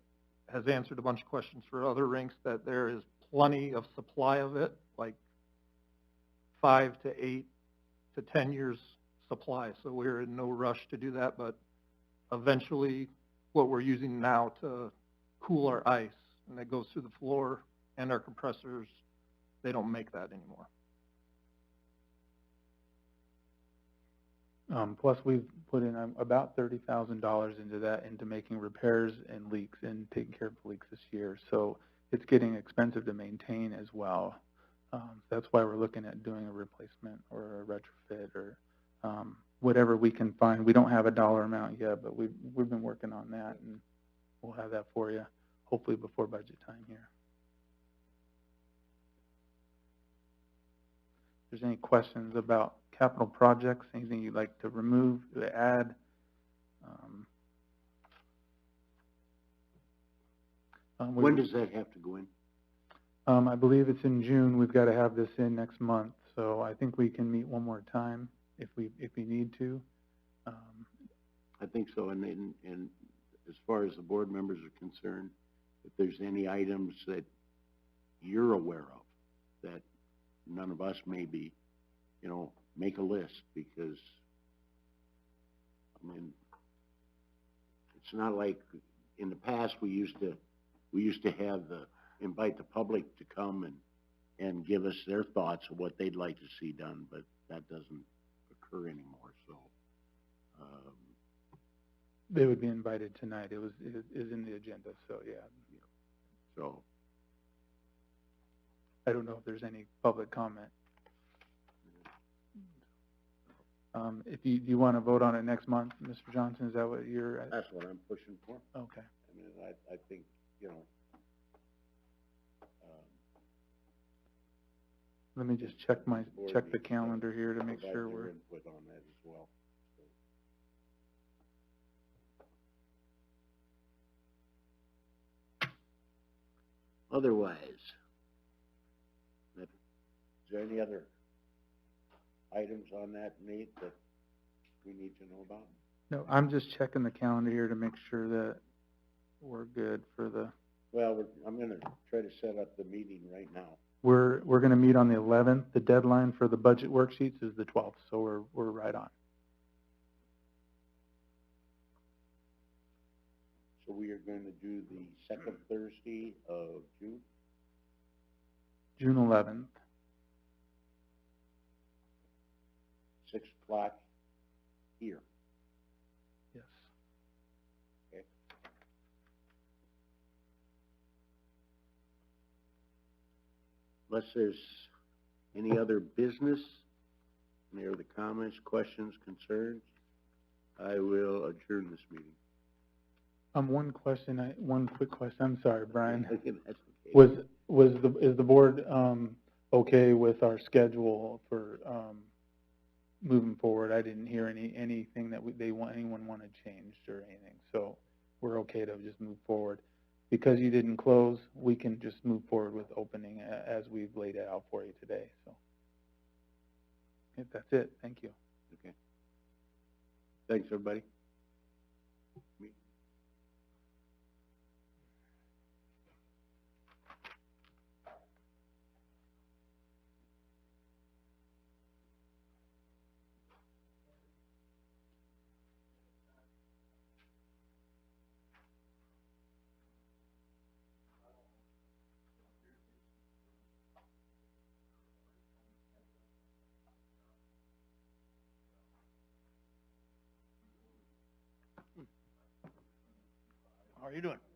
has answered a bunch of questions for other rinks that there is plenty of supply of it, like 5 to 8 to 10 years supply. So we're in no rush to do that, but eventually what we're using now to cool our ice, and that goes through the floor and our compressors, they don't make that anymore.
Plus, we've put in about $30,000 into that, into making repairs and leaks and taking care of the leaks this year. So it's getting expensive to maintain as well. That's why we're looking at doing a replacement or a retrofit or whatever we can find. We don't have a dollar amount yet, but we've been working on that, and we'll have that for you hopefully before budget time here. If there's any questions about capital projects, anything you'd like to remove, to add?
When does that have to go in?
I believe it's in June. We've got to have this in next month, so I think we can meet one more time if we need to.
I think so, and as far as the board members are concerned, if there's any items that you're aware of that none of us maybe, you know, make a list, because, I mean, it's not like, in the past, we used to invite the public to come and give us their thoughts of what they'd like to see done, but that doesn't occur anymore, so,
They would be invited tonight. It is in the agenda, so yeah.
so,
I don't know if there's any public comment. If you, do you want to vote on it next month, Mr. Johnson? Is that what you're?
that's what I'm pushing for.
Okay.
I mean, I think, you know,
Let me just check
board
the
needs to
calendar here to make
provide
sure
their
we're.
input on that as well. So. Otherwise, is there any other items on that, Nate, that we need to know about?
No, I'm just checking the calendar here to make sure that we're good for the.
Well, I'm gonna try to set up the meeting right now.
We're going to meet on the 11th. The deadline for the budget worksheets is the 12th, so we're right on.
So we are going to do the second Thursday of June?
June 11th.
6 o'clock here.
Yes.
Okay. Unless there's any other business, any other comments, questions, concerns, I will adjourn this meeting.
One quick question. I'm sorry, Brian.
That's okay.
Is the board okay with our schedule for moving forward? I didn't hear anything that anyone wanted changed or anything, so we're okay to just move forward. Because you didn't close, we can just move forward with opening as we've laid it out for you today. So, if that's it, thank you.
Okay. Thanks, everybody.
How are you doing?